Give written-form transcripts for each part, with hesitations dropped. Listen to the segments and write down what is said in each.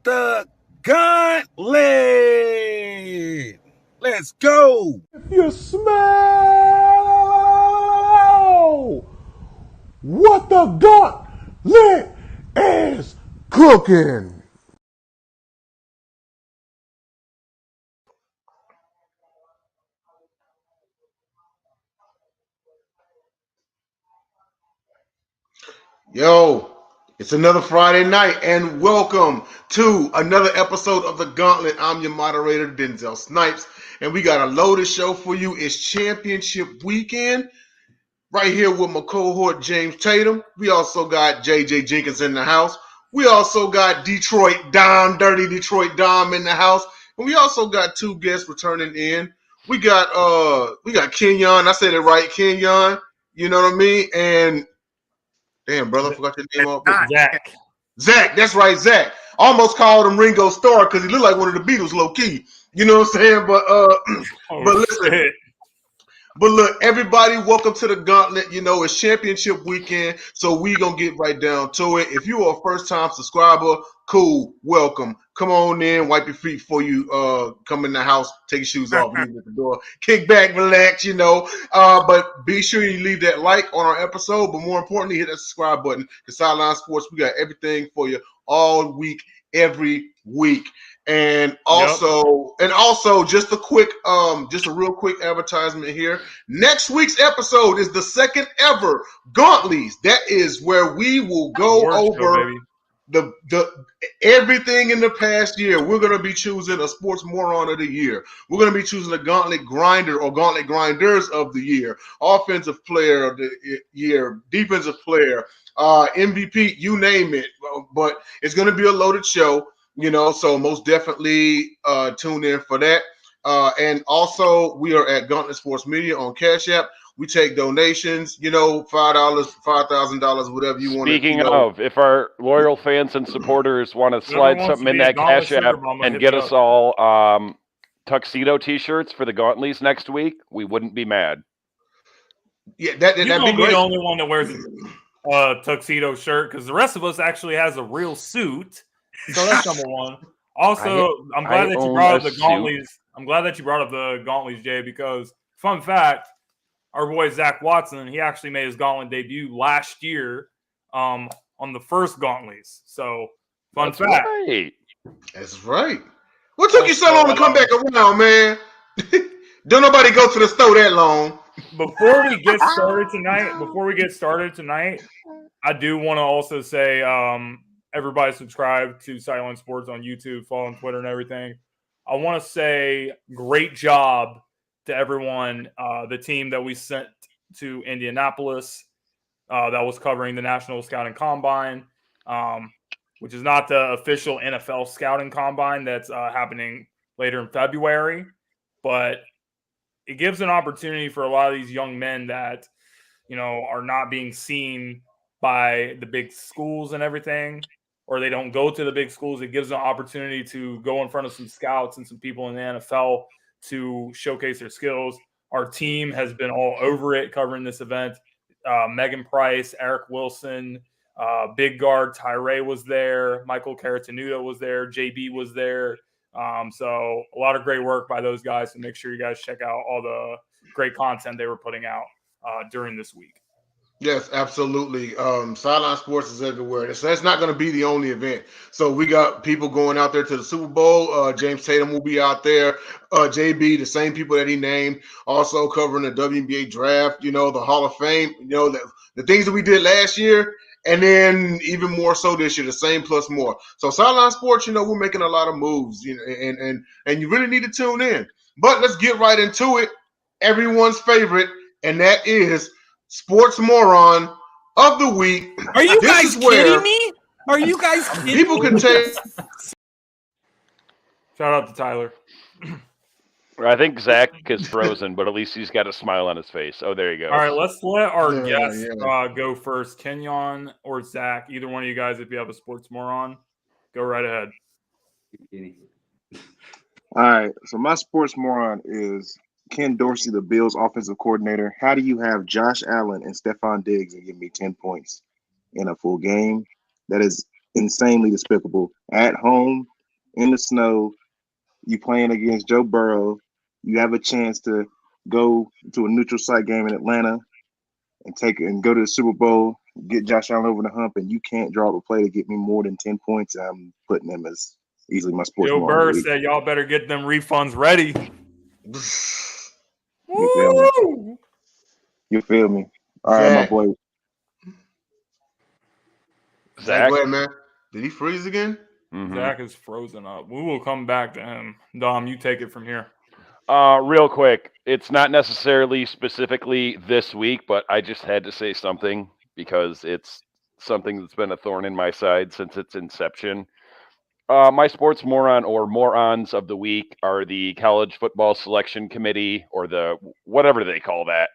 the Gauntlet. Let's go. If you smell what the Gauntlet is cooking. Yo, it's another Friday night, and welcome to another episode of the Gauntlet. I'm your moderator, Denzel Snipes, and we got a loaded show for you. It's championship weekend, right here with my cohort, James Tatum. We also got JJ Jenkins in the house. We also got Detroit Dom, Dirty Detroit Dom in the house. And we also got two guests returning in. We got Kenyon. I said it right, Kenyon. You know what I mean? And damn, brother, I forgot your name. Zach, that's right, Zach. Almost called him Ringo Starr because he looked like one of the Beatles, low key. You know what I'm saying? But listen. But look, everybody, welcome to the Gauntlet. You know, it's championship weekend, so we going to get right down to it. If you are a first-time subscriber, cool, welcome. Come on in, wipe your feet before you come in the house, take your shoes off, leave at the door. Kick back, relax, you know. But be sure you leave that like on our episode, but more importantly, hit that subscribe button. The Sideline Sports, we got everything for you all week, every week. And also, just a real quick advertisement here. Next week's episode is the second ever Gauntlets. That is where we will go over the everything in the past year. We're going to be choosing a sports moron of the year. We're going to be choosing a Gauntlet grinder or Gauntlet grinders of the year, offensive player of the year, defensive player, MVP, you name it. But it's going to be a loaded show. You know, so most definitely tune in for that. And also, we are at Gauntlet Sports Media on Cash App. We take donations, you know, $5, $5,000, whatever you want. Speaking of, if our loyal fans and supporters want to slide something in that Cash App and get us all tuxedo T-shirts for the Gauntlets next week, we wouldn't be mad. Yeah, that'd be great. The only one that wears a tuxedo shirt because the rest of us actually has a real suit. So that's number one. Also, I'm glad that you brought up the Gauntlets. I'm glad that you brought up the Gauntlets, Jay, because fun fact, our boy Zach Watson, he actually made his Gauntlet debut last year on the first Gauntlets. So fun fact. Right. That's right. What took you so long to come back around, man? Don't nobody go to the store that long. Before we get started tonight, I do want to also say everybody subscribe to Sideline Sports on YouTube, follow on Twitter and everything. I want to say great job to everyone, the team that we sent to Indianapolis that was covering the National Scouting Combine, which is not the official NFL Scouting Combine that's happening later in February, but it gives an opportunity for a lot of these young men that, you know, are not being seen by the big schools and everything, or they don't go to the big schools. It gives them an opportunity to go in front of some scouts and some people in the NFL to showcase their skills. Our team has been all over it covering this event. Megan Price, Eric Wilson, Big Guard Tyree was there. Michael Caratanudo was there. JB was there. So a lot of great work by those guys, and make sure you guys check out all the great content they were putting out during this week. Yes, absolutely. Sideline Sports is everywhere. So that's not going to be the only event. So we got people going out there to the Super Bowl. James Tatum will be out there. JB, the same people that he named, also covering the WNBA draft, you know, the Hall of Fame, you know, the things that we did last year, and then even more so this year, the same plus more. So Sideline Sports, you know, we're making a lot of moves, you know, and you really need to tune in. But let's get right into it. Everyone's favorite, and that is Sports Moron of the Week. Are you guys kidding me? Are you guys kidding people me? Can take. Shout out to Tyler. I think Zach is frozen, but at least he's got a smile on his face. Oh, there you go. All right, let's let our guests go first. Kenyon or Zach, either one of you guys, if you have a Sports Moron, go right ahead. All right, so my Sports Moron is Ken Dorsey, the Bills offensive coordinator. How do you have Josh Allen and Stephon Diggs and give me 10 points in a full game? That is insanely despicable. At home, in the snow. You playing against Joe Burrow. You have a chance to go to a neutral site game in Atlanta and go to the Super Bowl, get Josh Allen over the hump, and you can't draw up a play to get me more than 10 points. I'm putting him as easily my sports. Joe Burrow said, "Y'all better get them refunds ready." You feel me? You feel me? All right, my boy. Zach, go ahead, man. Did he freeze again? Mm-hmm. Zach is frozen up. We will come back to him. Dom, you take it from here. Real quick, it's not necessarily specifically this week, but I just had to say something because it's something that's been a thorn in my side since its inception. My sports moron or morons of the week are the college football selection committee or the whatever they call that.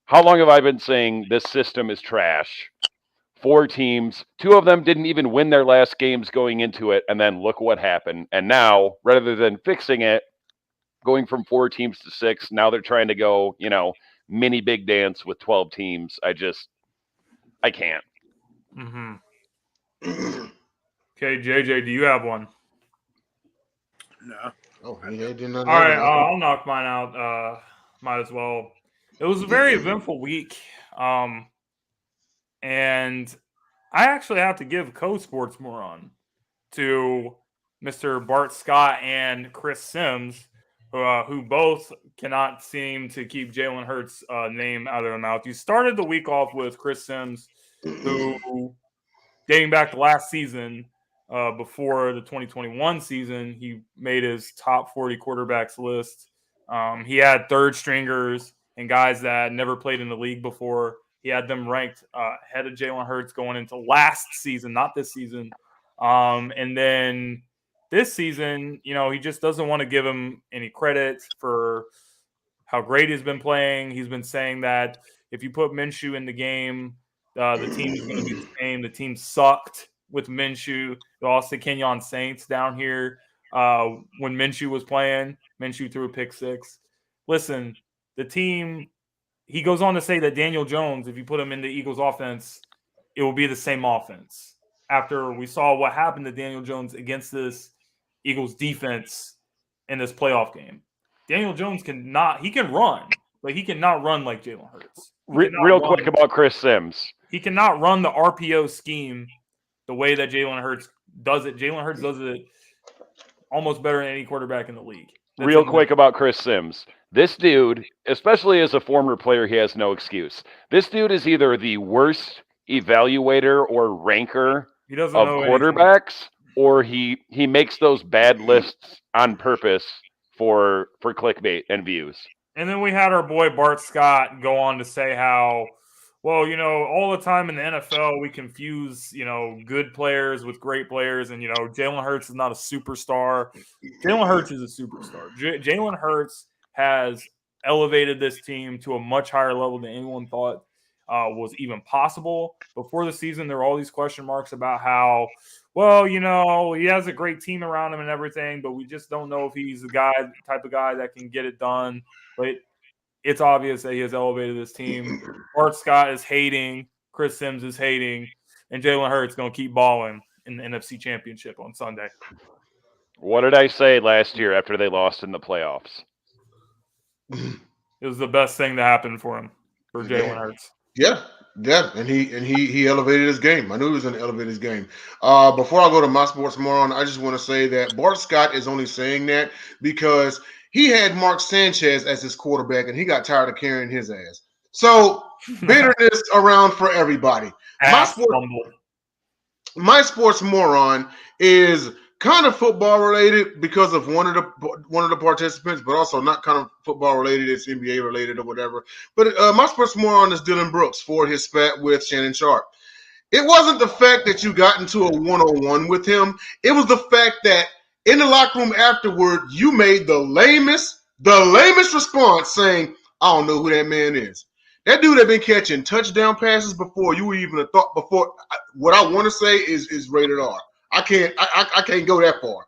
How long have I been saying this system is trash? 4 teams, 2 of them didn't even win their last games going into it, and then look what happened. And now, rather than fixing it, going from 4 teams to 6, now they're trying to go, mini big dance with 12 teams. I can't. Mm-hmm. Okay, JJ, do you have one? No. Oh, yeah, did not. All right, I'll knock mine out. Might as well. It was a very eventful week. And I actually have to give co-sports moron to Mr. Bart Scott and Chris Sims, who both cannot seem to keep Jalen Hurts' name out of their mouth. You started the week off with Chris Sims, who, dating back to last season, before the 2021 season, he made his top 40 quarterbacks list. He had third stringers and guys that never played in the league before. He had them ranked ahead of Jalen Hurts going into last season, not this season. And then this season, he just doesn't want to give him any credit for how great he's been playing. He's been saying that if you put Minshew in the game, the team is going to be the same. The team sucked with Minshew. You lost to Kenyon Saints down here when Minshew was playing. Minshew threw a pick 6. Listen, the team – he goes on to say that Daniel Jones, if you put him in the Eagles offense, it will be the same offense. After we saw what happened to Daniel Jones against this Eagles defense in this playoff game. Daniel Jones can run, but he cannot run like Jalen Hurts. Real quick about Chris Sims. He cannot run the RPO scheme the way that Jalen Hurts does it. Jalen Hurts does it almost better than any quarterback in the league. Real quick about Chris Sims. This dude, especially as a former player, he has no excuse. This dude is either the worst evaluator or ranker of quarterbacks, or he makes those bad lists on purpose for clickbait and views. And then we had our boy Bart Scott go on to say how, well, all the time in the NFL we confuse, good players with great players, and Jalen Hurts is not a superstar. Jalen Hurts is a superstar. Jalen Hurts has elevated this team to a much higher level than anyone thought was even possible. Before the season, there were all these question marks about how, well, he has a great team around him and everything, but we just don't know if he's the type of guy that can get it done. But it's obvious that he has elevated this team. Bart Scott is hating, Chris Sims is hating, and Jalen Hurts going to keep balling in the NFC Championship on Sunday. What did I say last year after they lost in the playoffs? It was the best thing to happen for him, for Jalen Hurts. Yeah, and he elevated his game. I knew he was going to elevate his game. Before I go to my sports moron, I just want to say that Bart Scott is only saying that because he had Mark Sanchez as his quarterback, and he got tired of carrying his ass. So bitterness around for everybody. My sports moron is kind of football related because of one of the participants, but also not kind of football related. It's NBA related or whatever. But my sports moron is Dylan Brooks for his spat with Shannon Sharp. It wasn't the fact that you got into a one-on-one with him. It was the fact that in the locker room afterward, you made the lamest response saying, "I don't know who that man is." That dude had been catching touchdown passes before you even a thought. Before what I want to say is rated R. I can't go that far,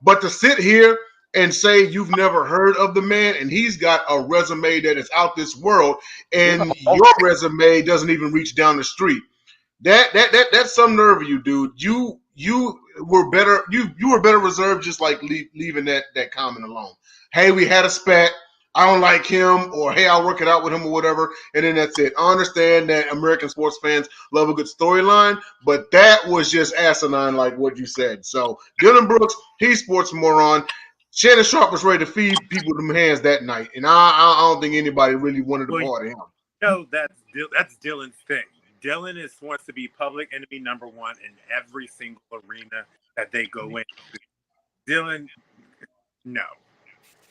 But to sit here and say you've never heard of the man and he's got a resume that is out this world, and your resume doesn't even reach down the street. That's some nerve of you, dude. You were better. You were better reserved, just like leaving that comment alone. Hey, we had a spat. I don't like him, or hey, I'll work it out with him, or whatever, and then that's it. I understand that American sports fans love a good storyline, but that was just asinine, like what you said. So Dylan Brooks, he's sports moron. Shannon Sharp was ready to feed people them hands that night, and I don't think anybody really wanted to part of him. No, that's Dylan's thing. Dylan wants to be public enemy number one in every single arena that they go into. Dylan, no.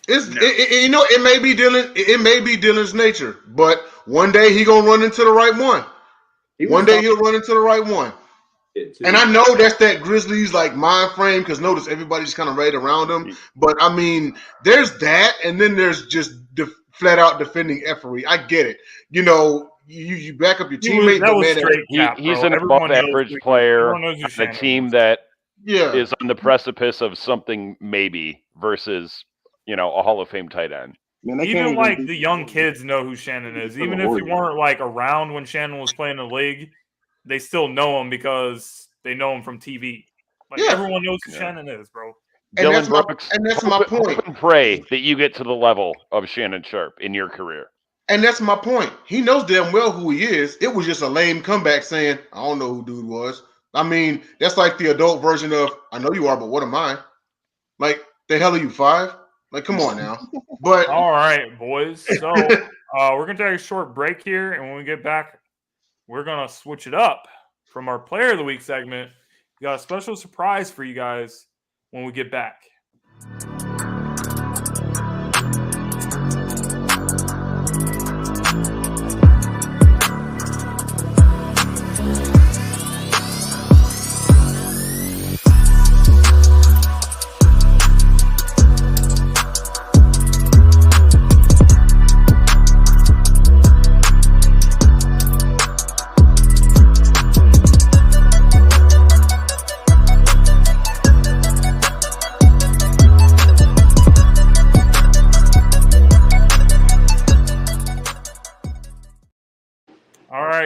It may be Dylan. It may be Dylan's nature, but one day he gonna run into the right one. One day he'll run into the right one. And I know that's that Grizzlies like mind frame, because notice everybody's kind of right around him. But I mean, there's that, and then there's just flat out defending effery. I get it. You know, you back up your teammate. He's an above average player on a team that is on the precipice of something maybe versus, you know, a Hall of Fame tight end. Man, even like the young kids know who Shannon is. Even if you weren't like around when Shannon was playing in the league, they still know him because they know him from TV. Like everyone knows who Shannon is, bro. Dylan Brooks, and that's my point. Hope and pray that you get to the level of Shannon Sharp in your career. And that's my point. He knows damn well who he is. It was just a lame comeback saying, I don't know who dude was. I mean, that's like the adult version of, I know you are, but what am I? Like, the hell are you, 5? Like, come on now. But all right, boys. So we're going to take a short break here, and when we get back, we're going to switch it up from our Player of the Week segment. We got a special surprise for you guys when we get back.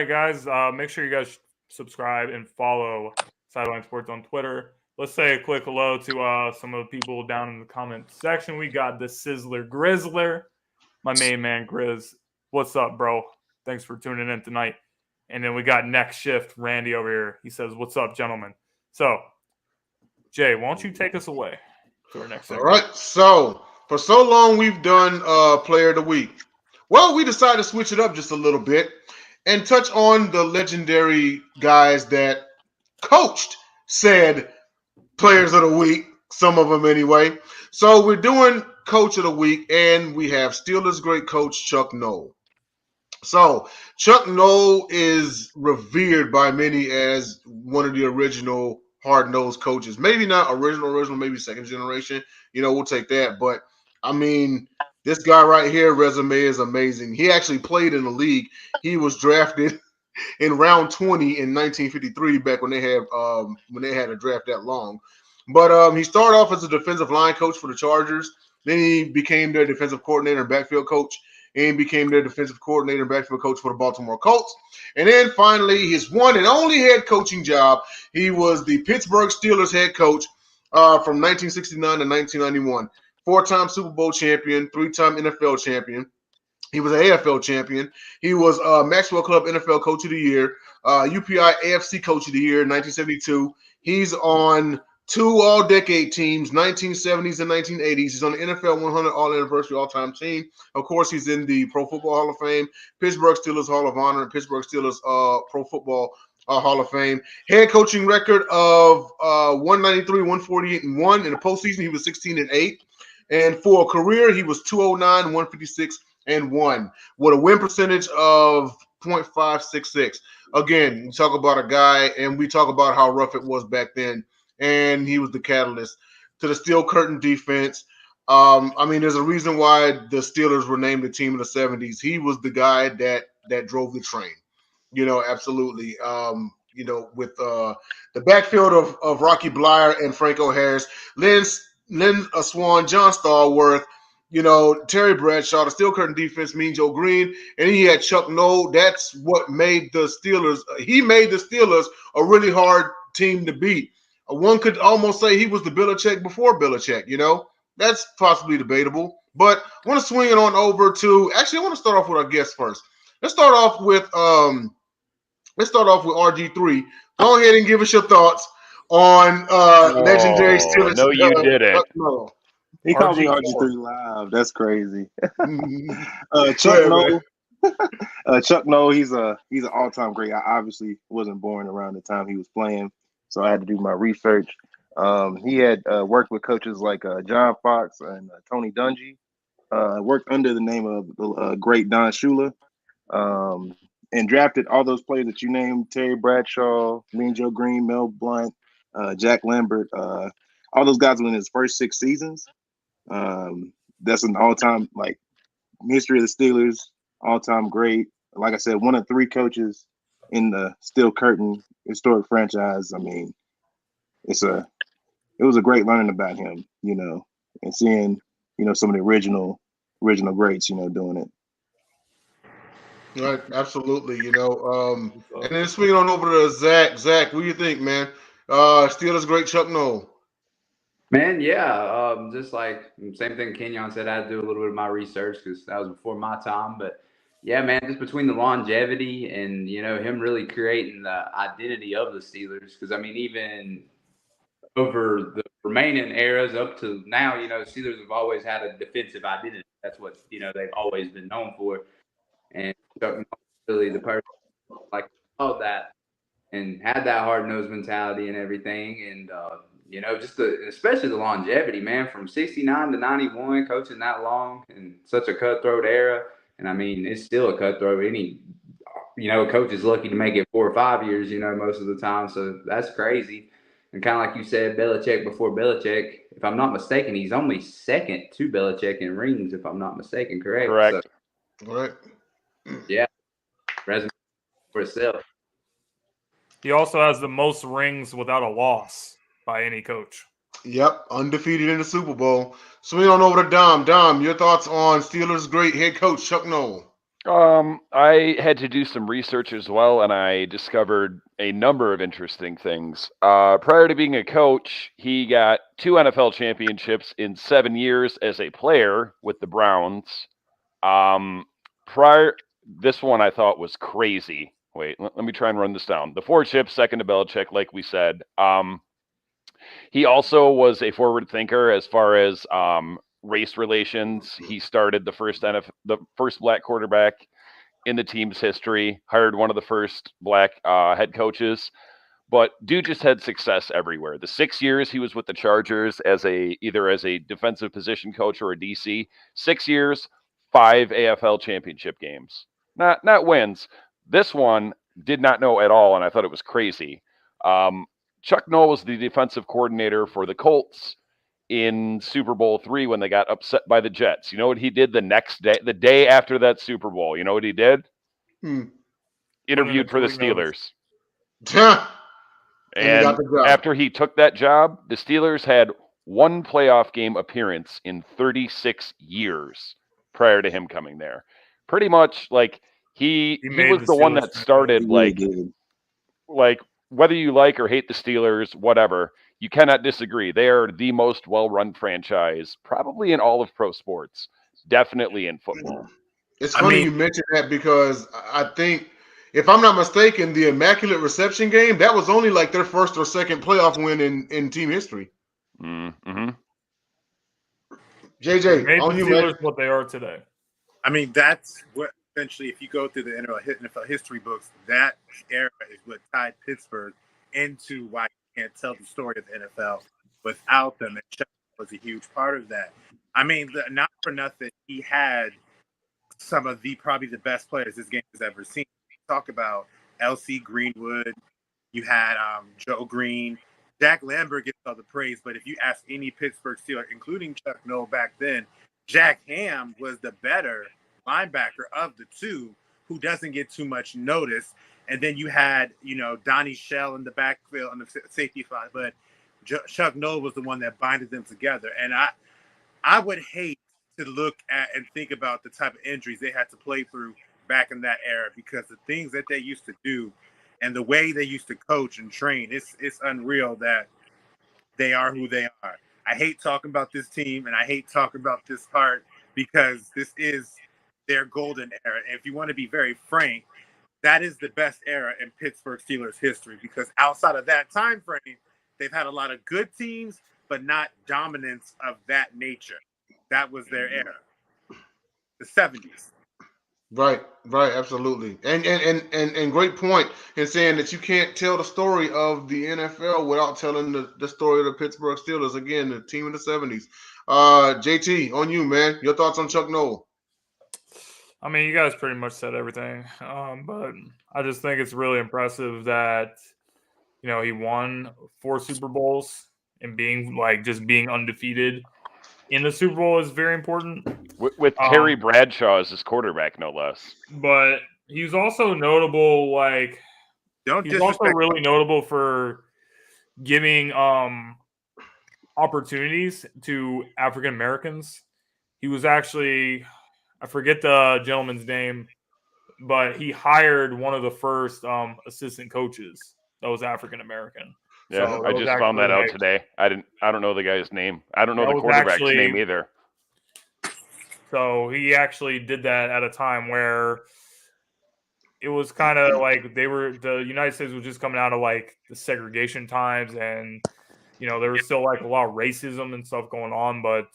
Guys, make sure you guys subscribe and follow Sideline Sports on Twitter. Let's say a quick hello to some of the people down in the comment section. We got the Sizzler Grizzler, my main man Grizz. What's up, bro? Thanks for tuning in tonight. And then we got Next Shift Randy over here. He says, "What's up, gentlemen?" So, Jay, why don't you take us away to our next segment? All right. So for so long we've done Player of the Week. Well, we decided to switch it up just a little bit and touch on the legendary guys that coached said Players of the Week, some of them anyway. So we're doing Coach of the Week, and we have Steelers great coach Chuck Noll. So Chuck Noll is revered by many as one of the original hard-nosed coaches. Maybe not original, maybe second generation. You know, we'll take that. But, I mean, this guy right here, resume is amazing. He actually played in the league. He was drafted in round 20 in 1953, back when they had a draft that long. But he started off as a defensive line coach for the Chargers. Then he became their defensive coordinator and backfield coach, and became their defensive coordinator and backfield coach for the Baltimore Colts. And then finally, his one and only head coaching job, he was the Pittsburgh Steelers head coach from 1969 to 1991. 4-time Super Bowl champion, 3-time NFL champion. He was an AFL champion. He was Maxwell Club NFL Coach of the Year, UPI AFC Coach of the Year in 1972. He's on 2 all-decade teams, 1970s and 1980s. He's on the NFL 100 All-Anniversary All-Time Team. Of course, he's in the Pro Football Hall of Fame, Pittsburgh Steelers Hall of Honor, and Pittsburgh Steelers Pro Football Hall of Fame. Head coaching record of 193, 148, and 1. In the postseason, he was 16-8. And for a career, he was 209, 156, and 1 with a win percentage of .566. Again, we talk about a guy, and we talk about how rough it was back then, and he was the catalyst to the Steel Curtain defense. I mean, there's a reason why the Steelers were named the team in the 70s. He was the guy that drove the train. You know, absolutely. You know, with the backfield of Rocky Blyer and Franco Harris, Lynn Swan, John Stallworth, you know, Terry Bradshaw, the Steel Curtain defense, Mean Joe Green, and he had Chuck Noll. That's what made the Steelers. He made the Steelers a really hard team to beat. One could almost say he was the Belichick before Belichick. That's possibly debatable. But I want to swing it on over to. Actually, I want to start off with our guest first. Let's start off with RG3. Go ahead and give us your thoughts on legendary Steelers. No, you didn't. No. He called me RG4. RG3 Live. That's crazy. Go Chuck ahead, Noll. Chuck Noll, he's an all-time great. I obviously wasn't born around the time he was playing, so I had to do my research. He had worked with coaches like John Fox and Tony Dungy. Worked under the name of the great Don Shula, and drafted all those players that you named: Terry Bradshaw, Mean Joe Green, Mel Blount, Jack Lambert. All those guys were in his first 6 seasons. That's an all-time history of the Steelers. All-time great. Like I said, one of 3 coaches in the Steel Curtain historic franchise. I mean, it was a great learning about him, and seeing, some of the original greats, doing it. Right, absolutely. And then swinging on over to Zach. Zach, what do you think, man? Steelers great Chuck Noll. Man, yeah, just like same thing Kenyon said, I had to do a little bit of my research because that was before my time. But yeah, man, just between the longevity and him really creating the identity of the Steelers, because I mean, even over the remaining eras up to now, Steelers have always had a defensive identity. That's what they've always been known for, and Chuck Noll really the person all that and had that hard-nosed mentality and everything, and just especially the longevity, man, from 69 to 91, coaching that long in such a cutthroat era. And I mean, it's still a cutthroat. Any coach is lucky to make it 4 or 5 years, most of the time. So that's crazy. And kind of like you said, Belichick before Belichick, if I'm not mistaken, he's only second to Belichick in rings, if I'm not mistaken, correct? Correct. So, right. Yeah, resume for itself. He also has the most rings without a loss by any coach. Yep, undefeated in the Super Bowl. Swing on over to Dom. Dom, your thoughts on Steelers' great head coach Chuck Noll? I had to do some research as well, and I discovered a number of interesting things. Prior to being a coach, he got 2 NFL championships in 7 years as a player with the Browns. This one I thought was crazy. Wait, let me try and run this down. The 4 chips, second to Belichick, like we said. He also was a forward thinker as far as race relations. He started the first black quarterback in the team's history, hired one of the first black head coaches. But dude just had success everywhere. The 6 years he was with the Chargers either as a defensive position coach or a DC, 6 years, 5 AFL championship games. Not wins. This one did not know at all, and I thought it was crazy. Chuck Noll was the defensive coordinator for the Colts in Super Bowl III when they got upset by the Jets. You know what he did the next day, the day after that Super Bowl? You know what he did? Interviewed for the Steelers. And after he took that job, the Steelers had 1 playoff game appearance in 36 years prior to him coming there. Pretty much like he was the one that started like whether you like or hate the Steelers, whatever, you cannot disagree. They are the most well-run franchise probably in all of pro sports, definitely in football. It's funny you mentioned that because I think, if I'm not mistaken, the Immaculate Reception game, that was only like their first or second playoff win in team history. Mm-hmm. JJ, Made on the you, Steelers man. what they are today. I mean, that's what essentially, if you go through the NFL history books, that era is what tied Pittsburgh into why you can't tell the story of the NFL without them. And Chuck was a huge part of that. I mean, not for nothing, he had some of probably the best players this game has ever seen. Talk about L.C. Greenwood. You had Joe Green. Jack Lambert gets all the praise, but if you ask any Pittsburgh Steeler, including Chuck Noll back then, Jack Ham was the better linebacker of the two, who doesn't get too much notice. And then you had, Donnie Shell in the backfield on the safety side, but Chuck Noll was the one that binded them together. And I would hate to look at and think about the type of injuries they had to play through back in that era, because the things that they used to do and the way they used to coach and train, it's unreal that they are who they are. I hate talking about this team and I hate talking about this part because this is their golden era. And if you want to be very frank, that is the best era in Pittsburgh Steelers history because outside of that time frame, they've had a lot of good teams, but not dominance of that nature. That was their era, the 70s. Right, absolutely, and great point in saying that you can't tell the story of the NFL without telling the story of the Pittsburgh Steelers. Again, the team in the '70s. JT, on you, man. Your thoughts on Chuck Noll? I mean, you guys pretty much said everything, but I just think it's really impressive that he won 4 Super Bowls and being undefeated in the Super Bowl is very important. With Terry Bradshaw as his quarterback, no less. But he's also notable, he's also really notable for giving opportunities to African Americans. He was actually, I forget the gentleman's name, but he hired one of the first assistant coaches that was African American. Yeah, so I just found that out today. I don't know the guy's name. I don't know the quarterback's name either. So he actually did that at a time where it was kind of like the United States was just coming out of like the segregation times, and there was still like a lot of racism and stuff going on, but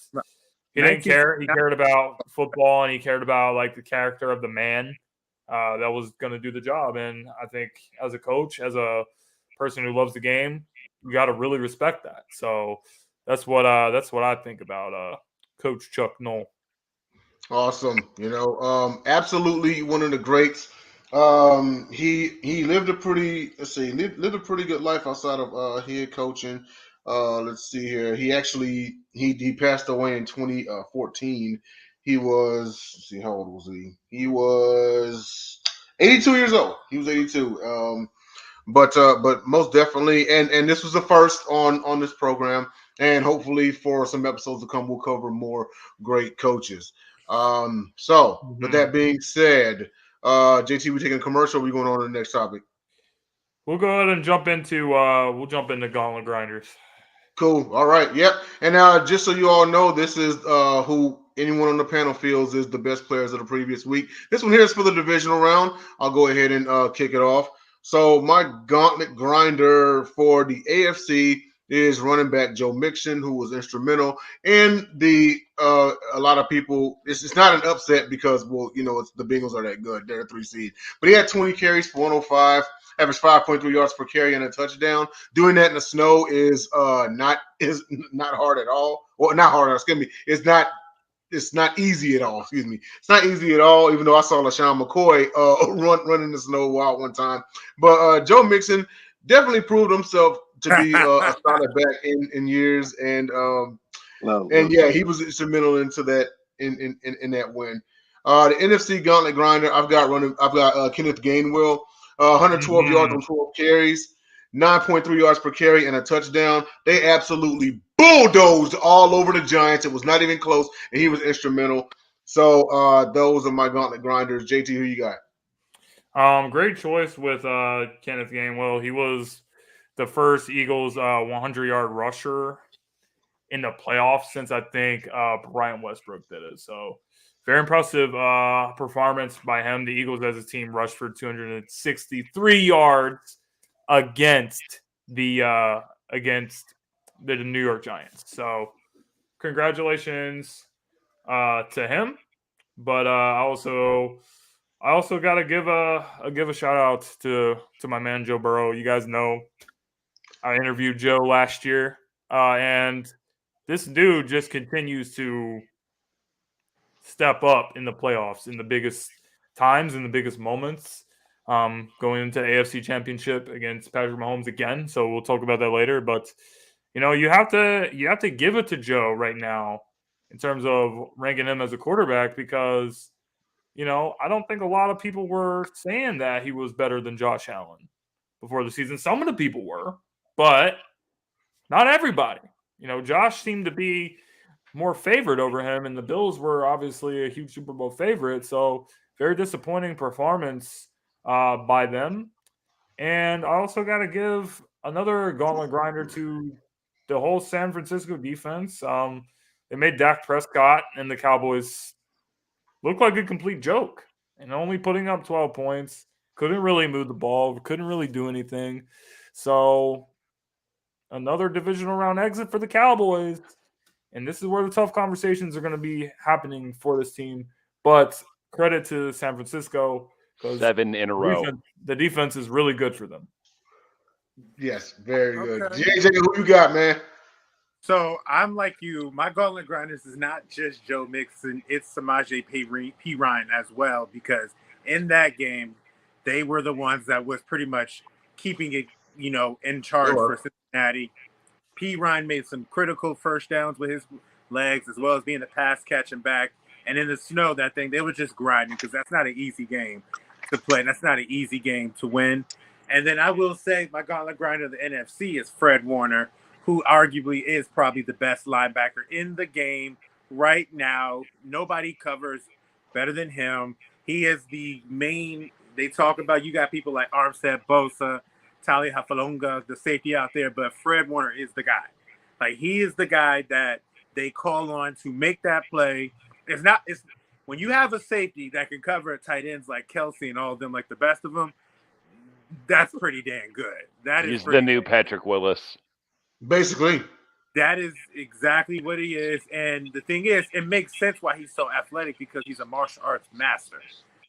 he didn't care. He cared about football and he cared about like the character of the man that was going to do the job. And I think as a coach, as a person who loves the game, you got to really respect that. So that's what I think about Coach Chuck Noll. Awesome. Absolutely one of the greats. He lived a pretty lived a pretty good life outside of head coaching. Let's see here. He actually he passed away in 2014. He was, let's see, how old was he? He was 82 years old. He was 82. But most definitely, and this was the first on this program, and hopefully for some episodes to come, we'll cover more great coaches. With that being said, JT, we taking a commercial. We're going on to the next topic. We'll go ahead and jump into Gauntlet Grinders. Cool. All right. Yep. And just so you all know, this is who anyone on the panel feels is the best players of the previous week. This one here is for the divisional round. I'll go ahead and kick it off. So my Gauntlet Grinder for the AFC is running back Joe Mixon, who was instrumental in the a lot of people. It's not an upset because it's the Bengals are that good. They're a 3 seed, but he had 20 carries for 105, averaged 5.3 yards per carry and a touchdown. Doing that in the snow is not hard at all. Well, not hard. Excuse me. It's not easy at all. Excuse me. It's not easy at all, even though I saw LaShawn McCoy run in the snow wild one time. But Joe Mixon definitely proved himself to be a solid back in years. And yeah, he was instrumental into that in that win. The NFC Gauntlet Grinder, I've got Kenneth Gainwell, 112 yards on 12 carries, 9.3 yards per carry, and a touchdown. They absolutely bulldozed all over the Giants. It was not even close, and he was instrumental. So those are my Gauntlet Grinders. JT, who you got? Great choice with Kenneth Gainwell. He was the first Eagles 100-yard rusher in the playoffs since I think Brian Westbrook did it. So very impressive performance by him. The Eagles as a team rushed for 263 yards against the New York Giants. So congratulations to him. But I also got to give a shout out to my man Joe Burrow. You guys know I interviewed Joe last year, and this dude just continues to step up in the playoffs in the biggest times, in the biggest moments. Going into the AFC Championship against Patrick Mahomes again. So we'll talk about that later. But you have to give it to Joe right now in terms of ranking him as a quarterback because I don't think a lot of people were saying that he was better than Josh Allen before the season. Some of the people were, but not everybody. Josh seemed to be more favored over him, and the Bills were obviously a huge Super Bowl favorite. So very disappointing performance by them. And I also got to give another Gauntlet Grinder to the whole San Francisco defense, they made Dak Prescott and the Cowboys look like a complete joke. And only putting up 12 points, couldn't really move the ball, couldn't really do anything. So another divisional round exit for the Cowboys. And this is where the tough conversations are going to be happening for this team. But credit to San Francisco because 7 in a row. The defense is really good for them. Yes, very good. Okay. JJ, who you got, man? So I'm like you. My Gauntlet Grinders is not just Joe Mixon. It's Samaje Perine as well, because in that game, they were the ones that was pretty much keeping it, in charge for Cincinnati. Perine made some critical first downs with his legs, as well as being a pass catching back. And in the snow, they were just grinding, because that's not an easy game to play. That's not an easy game to win. And then I will say my Gauntlet Grinder of the NFC is Fred Warner, who arguably is probably the best linebacker in the game right now. Nobody covers better than him. He is the main. They talk about, you got people like Armstead, Bosa, Tali Hafalonga, the safety out there, but Fred Warner is the guy. Like, he is the guy that they call on to make that play. It's when you have a safety that can cover at tight ends like Kelsey and all of them, like the best of them, that's pretty damn good. He's the new Patrick Willis. Basically. That is exactly what he is. And the thing is, it makes sense why he's so athletic, because he's a martial arts master.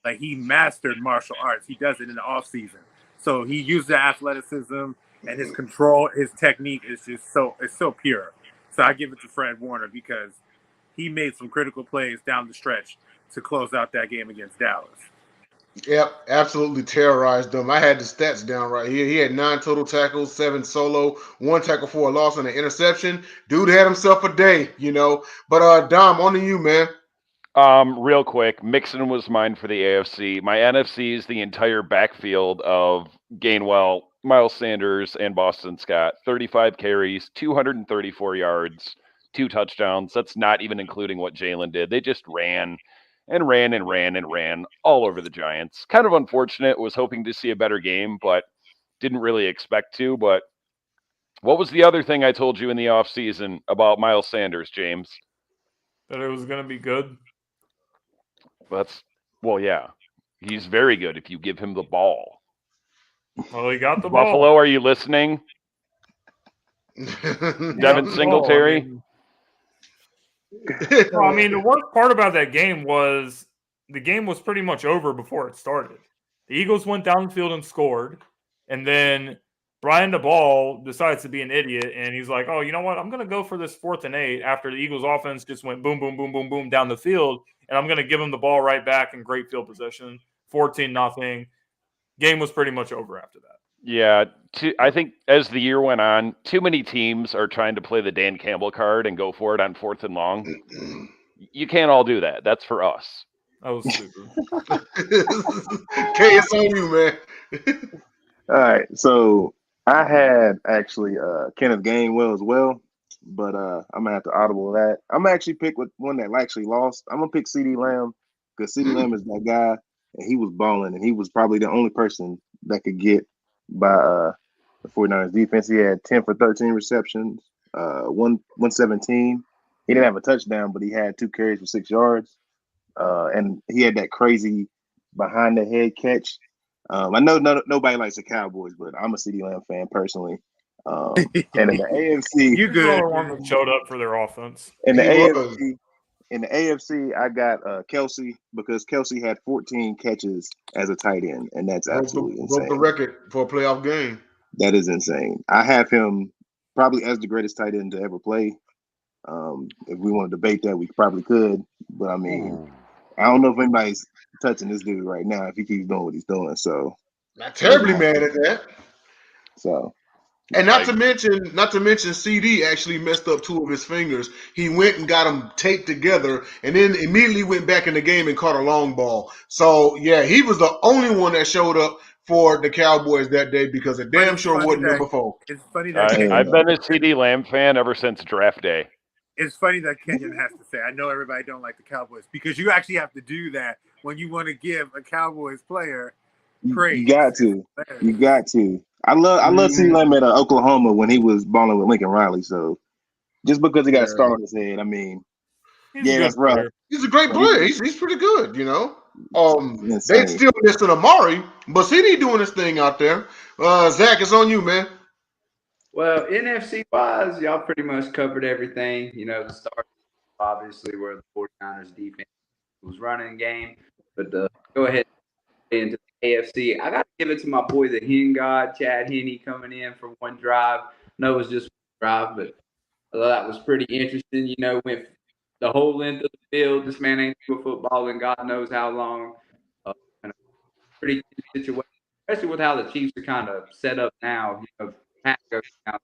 Like, he mastered martial arts. He does it in the offseason. So he used the athleticism and his control, his technique is just so pure. So I give it to Fred Warner, because he made some critical plays down the stretch to close out that game against Dallas. Yep, absolutely terrorized them. I had the stats down right here. He had 9 total tackles, 7 solo, 1 tackle for a loss and an interception. Dude had himself a day, But Dom, on to you, man. Real quick, Mixon was mine for the AFC. My NFC is the entire backfield of Gainwell, Miles Sanders, and Boston Scott. 35 carries, 234 yards, 2 touchdowns. That's not even including what Jalen did. They just ran and ran and ran and ran all over the Giants. Kind of unfortunate. Was hoping to see a better game, but didn't really expect to. But what was the other thing I told you in the offseason about Miles Sanders, James? That it was going to be good. Yeah. He's very good if you give him the ball. Well, he got the Buffalo, ball. are you listening? Devin Singletary? The worst part about that game was the game was pretty much over before it started. The Eagles went down the field and scored, and then Brian DeBall decides to be an idiot, and he's like, oh, you know what? I'm going to go for this 4th and 8 after the Eagles offense just went boom, boom, boom, boom, boom down the field, and I'm going to give him the ball right back in great field possession, 14-0. Game was pretty much over after that. Yeah, I think as the year went on, too many teams are trying to play the Dan Campbell card and go for it on 4th and long. You can't all do that. That's for us. That was stupid. Okay, it's on you, man. All right, so I had actually Kenneth Gainwell as well, but I'm gonna have to audible that. I'm gonna actually pick with one that actually lost. I'm gonna pick CeeDee Lamb, because CeeDee Lamb is that guy, and he was balling, and he was probably the only person that could get by the 49ers defense. He had 10 for 13 receptions, 117. He didn't have a touchdown, but he had 2 carries for 6 yards, and he had that crazy behind the head catch. I know nobody likes the Cowboys, but I'm a CeeDee Lamb fan personally. And in the AFC, You good? One that showed up for their offense. In the AFC, I got Kelsey, because Kelsey had 14 catches as a tight end, and that's absolutely insane. Broke the record for a playoff game. That is insane. I have him probably as the greatest tight end to ever play. If we want to debate that, we probably could. But I mean, I don't know if anybody's touching this dude right now if he keeps doing what he's doing. So not terribly mad at that. So. And not to mention, CD actually messed up 2 of his fingers. He went and got them taped together, and then immediately went back in the game and caught a long ball. So yeah, he was the only one that showed up for the Cowboys that day, because it damn sure wasn't number 4. It's funny that I've been a CeeDee Lamb fan ever since draft day. It's funny that Kenyon has to say, I know everybody don't like the Cowboys, because you actually have to do that when you want to give a Cowboys player praise. You got to. I love seeing him at Oklahoma when he was balling with Lincoln Riley. So just because he got a star on his head, I mean, He's that's rough. player. He's a great player. He's pretty good, you know. They Insane. still missing Amari, but CD doing his thing out there. Zach, it's on you, man. Well, NFC wise, y'all pretty much covered everything. You know, the start obviously where the 49ers defense was running game. But go ahead into the AFC. I got to give it to my boy, the Hen God, Chad Henne, coming in for one drive. No, it was just one drive, but I thought that was pretty interesting. You know, went the whole length of the field. This man ain't doing football in God knows how long. And a pretty good situation, especially with how the Chiefs are kind of set up now. You know, Pat goes down,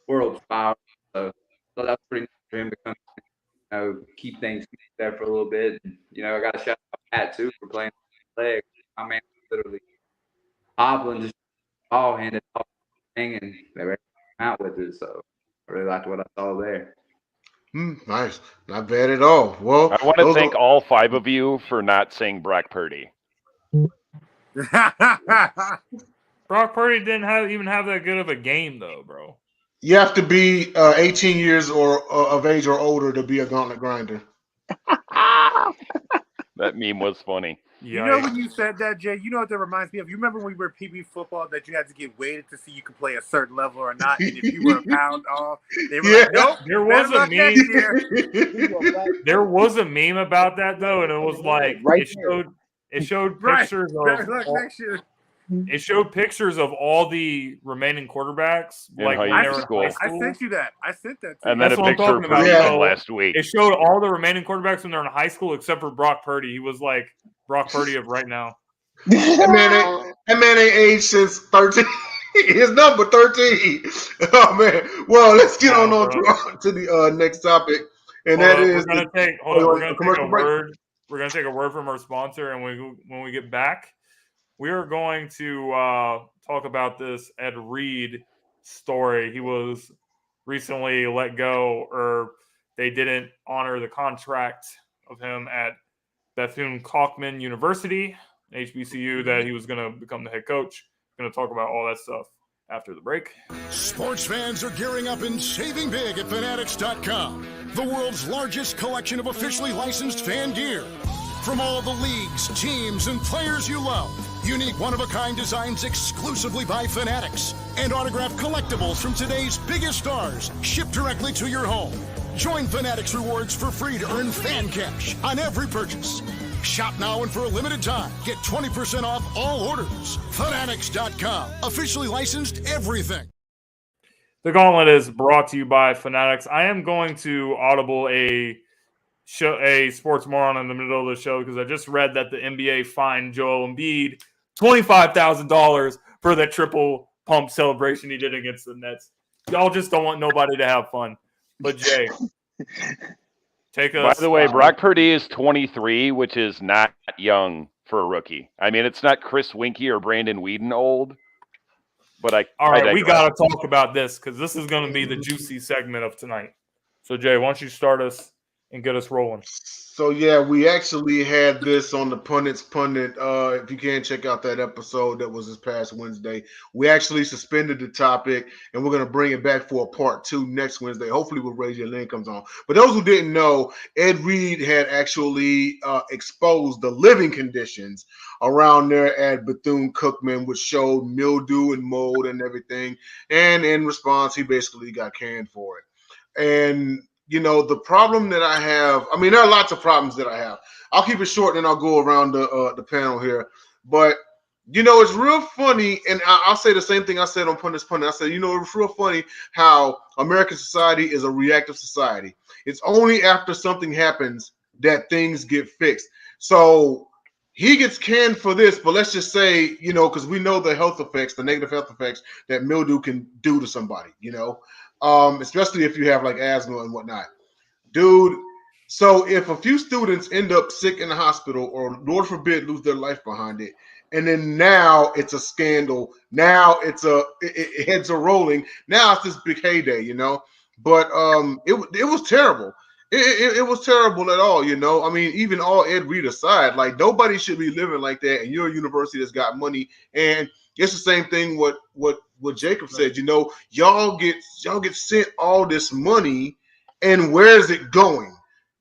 world's power. So that was pretty nice for him to come, you know, keep things there for a little bit. And, you know, I got to shout out Pat too for playing leg. My man literally hobbling, just ball handed off thing, and they were out with it. So I really liked what I saw there. Nice, not bad at all. Well, I want to thank all 5 of you for not saying Brock Purdy. Brock Purdy didn't even have that good of a game, though, bro. You have to be 18 years or of age or older to be a gauntlet grinder. That meme was funny. You know when you said that, Jay, you know what that reminds me of? You remember when we were PB football that you had to get weighted to see you could play a certain level or not, and if you were a pound off, they were like, nope. There was a meme. There was a meme about that though, and it was like it showed pictures of it showed pictures of all the remaining quarterbacks in like high school. I sent you that. I sent that to and you. then a picture of Purdy from last week. It showed all the remaining quarterbacks when they're in high school except for Brock Purdy. He was like Brock Purdy of right now. That man ain't aged since 13. His number 13. Oh man. Well, let's get on to the next topic, and we're gonna take a word. We're gonna take a word from our sponsor, and when we get back, we are going to talk about this Ed Reed story. He was recently let go, or they didn't honor the contract of him at Bethune-Cookman University, HBCU, that he was going to become the head coach. Going to talk about all that stuff after the break. Sports fans are gearing up and saving big at Fanatics.com, the world's largest collection of officially licensed fan gear. From all the leagues, teams, and players you love, unique one-of-a-kind designs exclusively by Fanatics, and autographed collectibles from today's biggest stars shipped directly to your home. Join Fanatics Rewards for free to earn fan cash on every purchase. Shop now and for a limited time, get 20% off all orders. Fanatics.com, officially licensed everything. The Gauntlet is brought to you by Fanatics. I am going to audible a sports moron in the middle of the show because I just read that the NBA fined Joel Embiid $25,000 for that triple pump celebration he did against the Nets. Y'all just don't want nobody to have fun. But Jay, take us. By the way, Brock Purdy is 23, which is not young for a rookie. I mean, it's not Chris Winkie or Brandon Whedon old. But all right, we got to talk about this because this is going to be the juicy segment of tonight. So Jay, why don't you start us and get us rolling? So yeah, we actually had this on the Pundit's Pundit. If you can check out that episode that was this past Wednesday, we actually suspended the topic and we're going to bring it back for a part 2 next Wednesday. Hopefully with Radio Lynn comes on. But those who didn't know, Ed Reed had actually exposed the living conditions around there at Bethune-Cookman, which showed mildew and mold and everything. And in response, he basically got canned for it. And you know, the problem that I have, I mean, there are lots of problems that I have. I'll keep it short and I'll go around the panel here. But, you know, it's real funny, and I'll say the same thing I said on Pundit's Pundit. I said, you know, it's real funny how American society is a reactive society. It's only after something happens that things get fixed. So he gets canned for this, but let's just say, you know, because we know the health effects, the negative health effects that mildew can do to somebody, you know. Especially if you have like asthma and whatnot. Dude, so if a few students end up sick in the hospital or Lord forbid lose their life behind it, and then now it's a scandal, now it's heads are rolling, now it's this big heyday, you know. But it was terrible. It was terrible at all, you know. I mean, even all Ed Reed aside, like nobody should be living like that. And you're a university that's got money, and it's the same thing. What Jacob said, you know, y'all get sent all this money, and where is it going?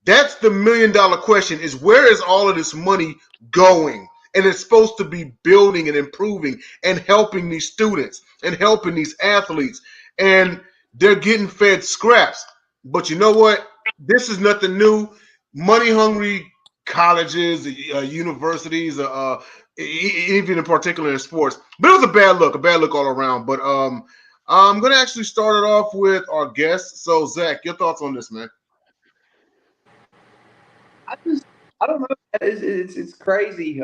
That's the $1 million question: is where is all of this money going? And it's supposed to be building and improving and helping these students and helping these athletes, and they're getting fed scraps. But you know what? This is nothing new. Money hungry colleges, universities, even in particular in sports. But it was a bad look all around. But I'm going to actually start it off with our guest. So, Zach, your thoughts on this, man? I don't know. It's crazy.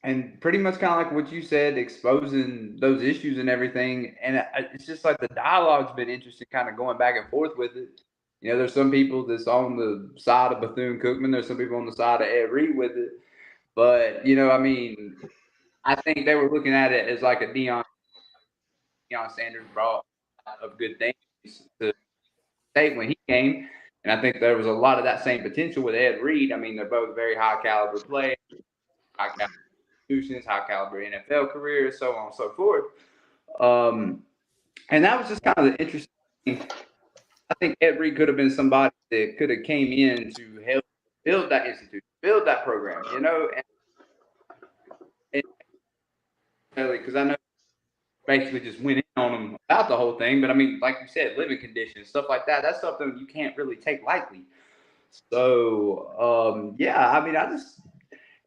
And pretty much kind of like what you said, exposing those issues and everything. And it's just like the dialogue's been interesting, kind of going back and forth with it. You know, there's some people that's on the side of Bethune-Cookman. There's some people on the side of Ed Reed with it. But, you know, I mean, I think they were looking at it as like a Deion Sanders brought of good things to state when he came. And I think there was a lot of that same potential with Ed Reed. I mean, they're both very high caliber players, high caliber institutions, high caliber NFL careers, so on and so forth. And that was just kind of the interesting thing. I think Ed Reed could have been somebody that could have came in to help build that institution, build that program, you know. And because I know basically just went in on them about the whole thing. But, I mean, like you said, living conditions, stuff like that, that's something you can't really take lightly. So, yeah, I mean,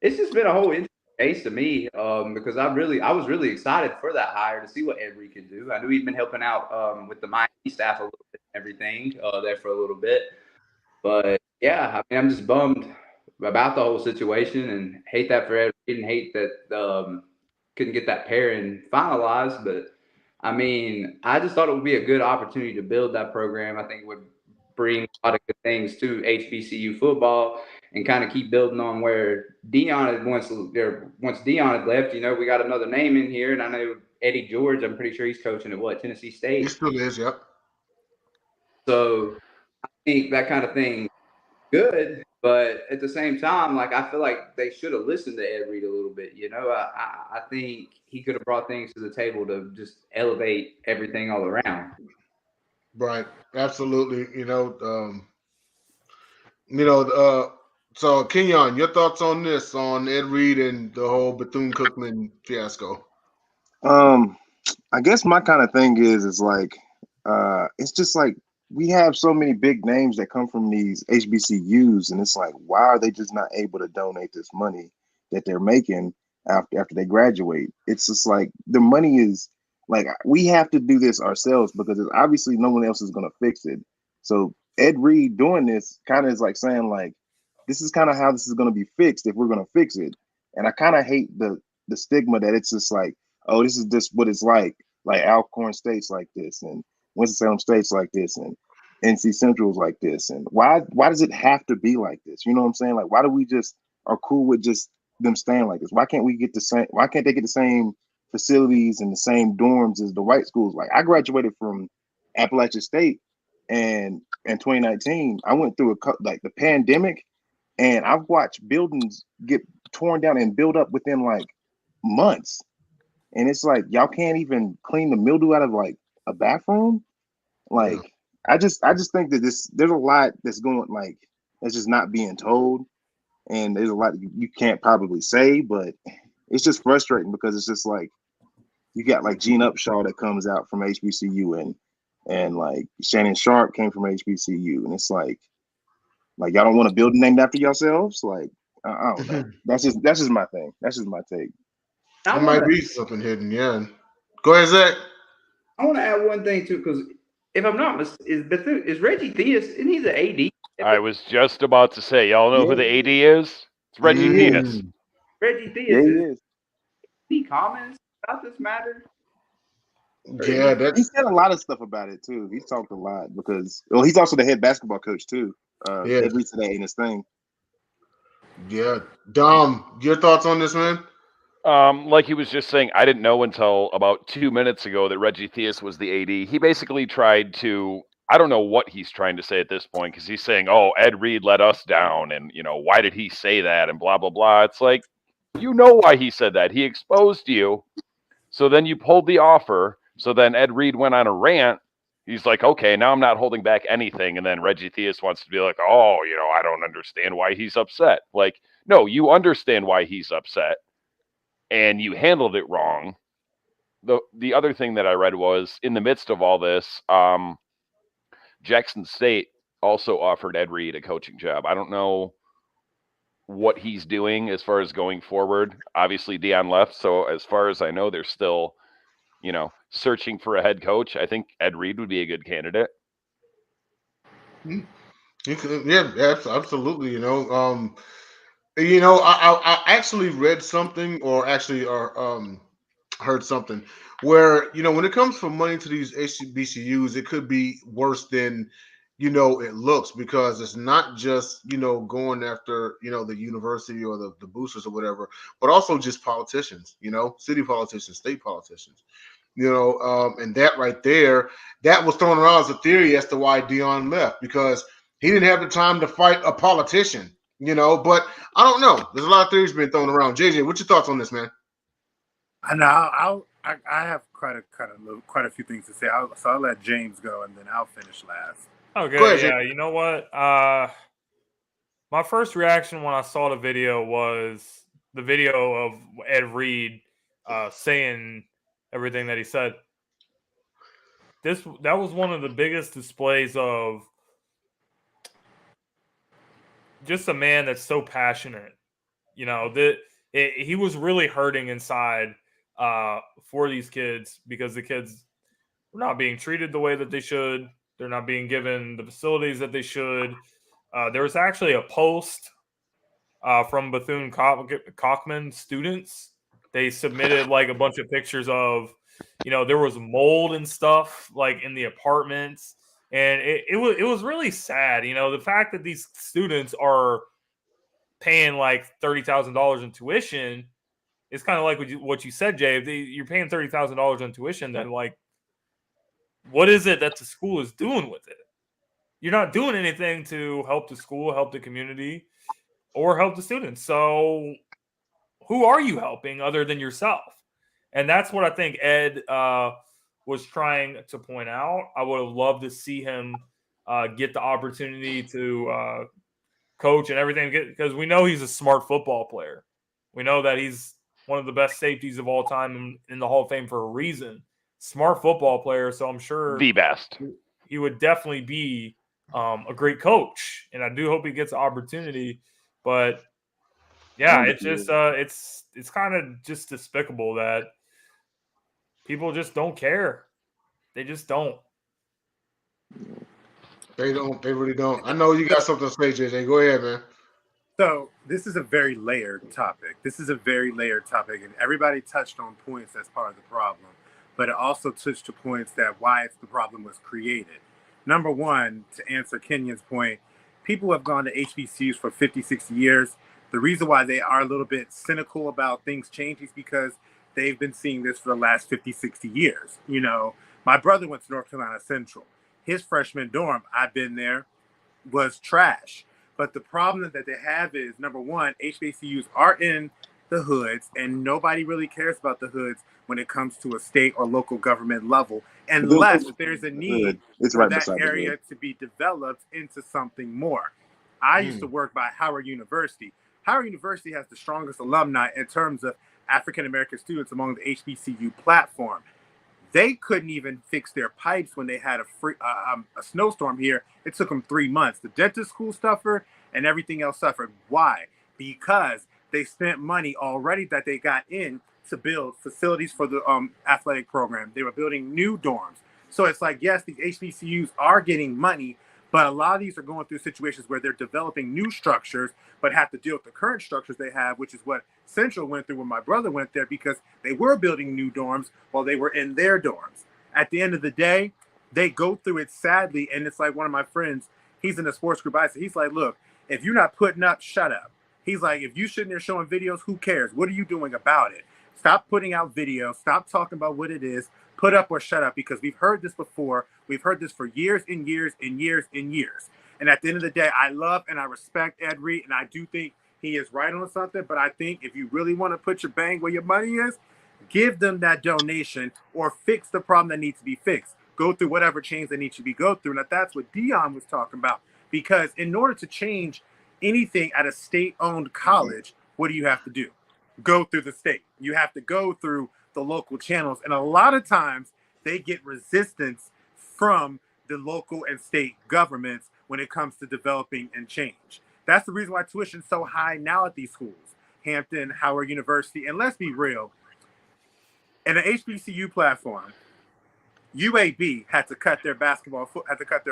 it's just been a whole interesting case to me because I was really excited for that hire to see what Ed Reed could do. I knew he'd been helping out with the Miami staff a little bit and everything there for a little bit. But, yeah, I mean, I'm just bummed about the whole situation and hate that for Ed Reed and hate that couldn't get that pairing finalized. But, I mean, I just thought it would be a good opportunity to build that program. I think it would bring a lot of good things to HBCU football and kind of keep building on where Deion had once Deion had left. You know, we got another name in here, and I know Eddie George. I'm pretty sure he's coaching at Tennessee State. He still is, yep. So I think that kind of thing good, but at the same time, like I feel like they should have listened to Ed Reed a little bit. You know, I think he could have brought things to the table to just elevate everything all around. Right, absolutely. So Kenyon, your thoughts on this, on Ed Reed and the whole Bethune-Cookman fiasco? I guess my kind of thing is like, it's just like we have so many big names that come from these HBCUs, and it's like, why are they just not able to donate this money that they're making after they graduate? It's just like the money is like, we have to do this ourselves because it's obviously no one else is going to fix it. So Ed Reed doing this kind of is like saying like, this is kind of how this is going to be fixed if we're going to fix it. And I kind of hate the stigma that it's just like, oh, this is just what it's like Alcorn State's like this, and Winston-Salem State's like this, and NC Central's like this. And why does it have to be like this? You know what I'm saying? Like, why do we just are cool with just them staying like this? Why can't we get the same? Why can't they get the same facilities and the same dorms as the white schools? Like, I graduated from Appalachian State, and in 2019, I went through the pandemic, and I've watched buildings get torn down and build up within like months. And it's like, y'all can't even clean the mildew out of like a bathroom. Like, yeah. I just think that there's a lot that's going, like, that's just not being told. And there's a lot you can't probably say, but it's just frustrating because it's just like, you got like Gene Upshaw that comes out from HBCU and like Shannon Sharp came from HBCU. And it's like y'all don't want a building named after yourselves? Like, I don't know. That's just my thing. That's just my take. There might be something hidden, yeah. Go ahead, Zach. I want to add one thing too, because if I'm not mistaken, is Reggie Theus? Isn't he the AD? I was just about to say, y'all know who the AD is? It's Reggie Theus. Reggie Theus is. Any comments about this matter? Yeah, he said a lot of stuff about it too. He's talked a lot because he's also the head basketball coach too. Every today in his thing. Yeah, Dom, your thoughts on this, man? Like he was just saying, I didn't know until about 2 minutes ago that Reggie Theus was the AD. He basically tried to I don't know what he's trying to say at this point, because he's saying, oh, Ed Reed let us down, and, why did he say that, and blah, blah, blah. It's like, you know why he said that. He exposed you. So then you pulled the offer. So then Ed Reed went on a rant. He's like, okay, now I'm not holding back anything. And then Reggie Theus wants to be like, oh, I don't understand why he's upset. Like, no, you understand why he's upset, and you handled it wrong. The other thing that I read was, in the midst of all this, Jackson State also offered Ed Reed a coaching job. I don't know what he's doing as far as going forward. Obviously, Deion left, so as far as I know, they're still, searching for a head coach. I think Ed Reed would be a good candidate. Yeah, absolutely. I actually read something, or actually, heard something where, when it comes for money to these HBCUs, it could be worse than it looks, because it's not just going after the university or the boosters or whatever, but also just politicians, city politicians, state politicians, and that right there, that was thrown around as a theory as to why Deion left, because he didn't have the time to fight a politician, but I don't know. There's a lot of theories being thrown around. JJ, what's your thoughts on this, man? I know I have quite a few things to say. So I'll let James go, and then I'll finish last. Okay, Go ahead, yeah. You know what? My first reaction when I saw the video was the video of Ed Reed saying everything that he said. That was one of the biggest displays of just a man that's so passionate. He was really hurting inside for these kids, because the kids were not being treated the way that they should. They're not being given the facilities that they should. There was actually a post from Bethune-Cookman students. They submitted like a bunch of pictures of, there was mold and stuff like in the apartments. And it was really sad. The fact that these students are paying like $30,000 in tuition is kind of like what you said, Jay. If you're paying $30,000 in tuition, then like, what is it that the school is doing with it? You're not doing anything to help the school, help the community, or help the students. So who are you helping other than yourself? And that's what I think Ed was trying to point out. I would have loved to see him get the opportunity to coach and everything, because we know he's a smart football player. We know that he's one of the best safeties of all time in the Hall of Fame for a reason. Smart football player, so I'm sure The best. he would definitely be a great coach, and I do hope he gets an opportunity. But yeah, it's just it's kind of just despicable that people just don't care. They just don't. They don't. They really don't. I know you got something to say, JJ. Go ahead, man. So this is a very layered topic. And everybody touched on points that's part of the problem, but it also touched to points that why the problem was created. Number one, to answer Kenyon's point, people have gone to HBCUs for 50, 60 years. The reason why they are a little bit cynical about things changing is because they've been seeing this for the last 50, 60 years. My brother went to North Carolina Central. His freshman dorm, I've been there, was trash. But the problem that they have is, number one, HBCUs are in the hoods, and nobody really cares about the hoods when it comes to a state or local government level, unless there's a need for that area to be developed into something more. I used to work by Howard University. Howard University has the strongest alumni in terms of African-American students among the HBCU platform. They couldn't even fix their pipes when they had a snowstorm here. It took them 3 months. The dentist school suffered and everything else suffered. Why? Because they spent money already that they got in to build facilities for the athletic program. They were building new dorms. So it's like, yes, these HBCUs are getting money, but a lot of these are going through situations where they're developing new structures, but have to deal with the current structures they have, which is what Central went through when my brother went there, because they were building new dorms while they were in their dorms. At the end of the day, they go through it sadly, and it's like one of my friends, he's in a sports group. He's like, look, if you're not putting up, shut up. He's like, if you sitting there showing videos, who cares? What are you doing about it? Stop putting out videos. Stop talking about what it is. Put up or shut up, because we've heard this before. We've heard this for years and years and years and years. And at the end of the day, I love and I respect Ed Reed, and I do think he is right on something. But I think if you really want to put your bang where your money is, give them that donation or fix the problem that needs to be fixed. Go through whatever change that needs to be go through. And that's what Dion was talking about. Because in order to change anything at a state-owned college, what do you have to do? Go through the state. You have to go through the local channels. And a lot of times they get resistance from the local and state governments when it comes to developing and change. That's the reason why tuition is so high now at these schools, Hampton, Howard University. And let's be real, in an HBCU platform, UAB had to cut their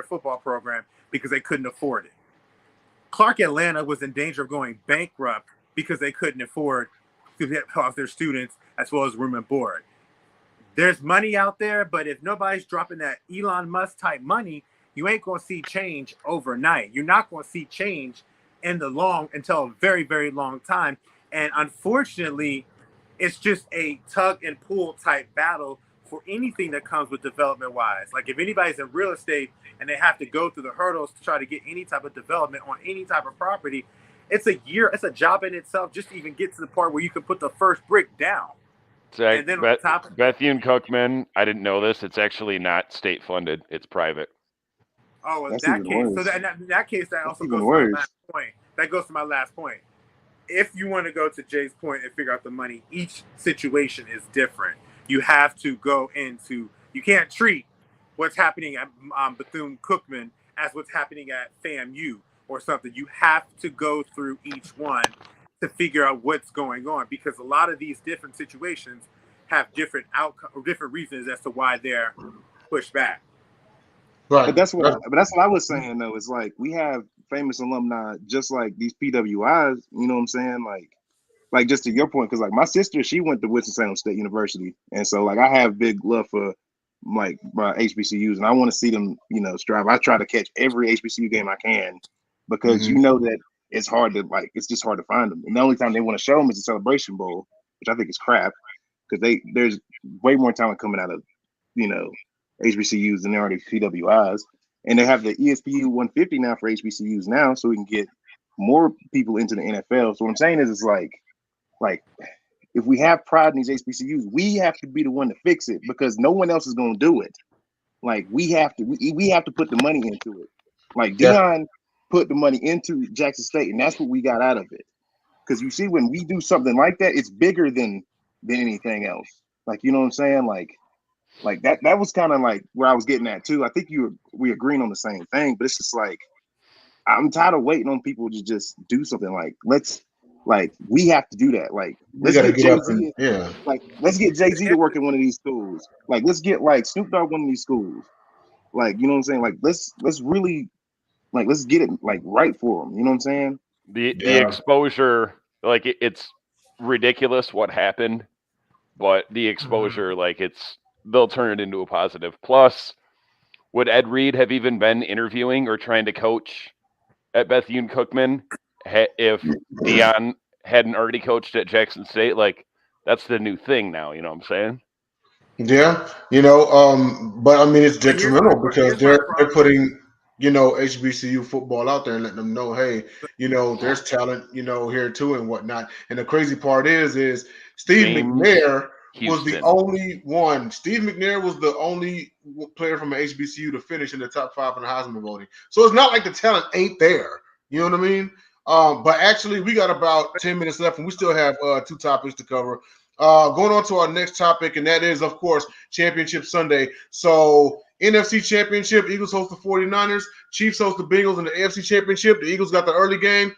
football program because they couldn't afford it. Clark Atlanta was in danger of going bankrupt because they couldn't afford to cost their students as well as room and board. There's money out there, but if nobody's dropping that Elon Musk type money, you ain't going to see change overnight. You're not going to see change until a very, very long time. And unfortunately, it's just a tug and pull type battle for anything that comes with development wise. Like if anybody's in real estate and they have to go through the hurdles to try to get any type of development on any type of property, it's a job in itself just to even get to the part where you can put the first brick down. Zach, And then on top of Bethune-Cookman, I didn't know this. It's actually not state funded. It's private. Oh, in That's that even case, worse. so in that case, that also That's goes even to my worse. last point. That goes to my last point. If you want to go to Jay's point and figure out the money, each situation is different. You have to go into. You can't treat what's happening at Bethune-Cookman as what's happening at FAMU or something. You have to go through each one to figure out what's going on, because a lot of these different situations have different outcome or different reasons as to why they're pushed back. Right. But that's what I was saying though. Is like we have famous alumni just like these PWIs. You know what I'm saying? Like just to your point, because like my sister, she went to Winston-Salem State University, and so like I have big love for like my HBCUs, and I want to see them, strive. I try to catch every HBCU game I can, because you know that it's hard to it's just hard to find them. And the only time they want to show them is the Celebration Bowl, which I think is crap, because there's way more talent coming out of HBCUs than there are PWIs, and they have the ESPU 150 now for HBCUs now, so we can get more people into the NFL. So what I'm saying is, it's like if we have pride in these HBCUs, we have to be the one to fix it, because no one else is going to do it. Like we have to put the money into it. Like Dion put the money into Jackson State, and that's what we got out of it. Because you see, when we do something like that, it's bigger than anything else. Like, you know what I'm saying? Like that was kind of like where I was getting at too. I think we agreeing on the same thing, but it's just like I'm tired of waiting on people to just do something. We have to do that. Like let's get Jay-Z. Let's get Jay-Z to work in one of these schools. Like let's get Snoop Dogg one of these schools. Like, you know what I'm saying? Like let's really let's get it right for them. You know what I'm saying? The exposure, it's ridiculous what happened, but the exposure, they'll turn it into a positive. Plus, would Ed Reed have even been interviewing or trying to coach at Bethune-Cookman if Dion hadn't already coached at Jackson State? That's the new thing now, you know what I'm saying? Yeah, but I mean it's detrimental because they're putting HBCU football out there and letting them know, hey, there's talent, here too and whatnot. And the crazy part is Steve McNair was the only one. Steve McNair was the only player from an HBCU to finish in the top 5 in the Heisman voting. So it's not like the talent ain't there. You know what I mean? But actually, we got about 10 minutes left, and we still have 2 topics to cover. Going on to our next topic, and that is, of course, Championship Sunday. So NFC Championship, Eagles host the 49ers. Chiefs host the Bengals in the AFC Championship. The Eagles got the early game.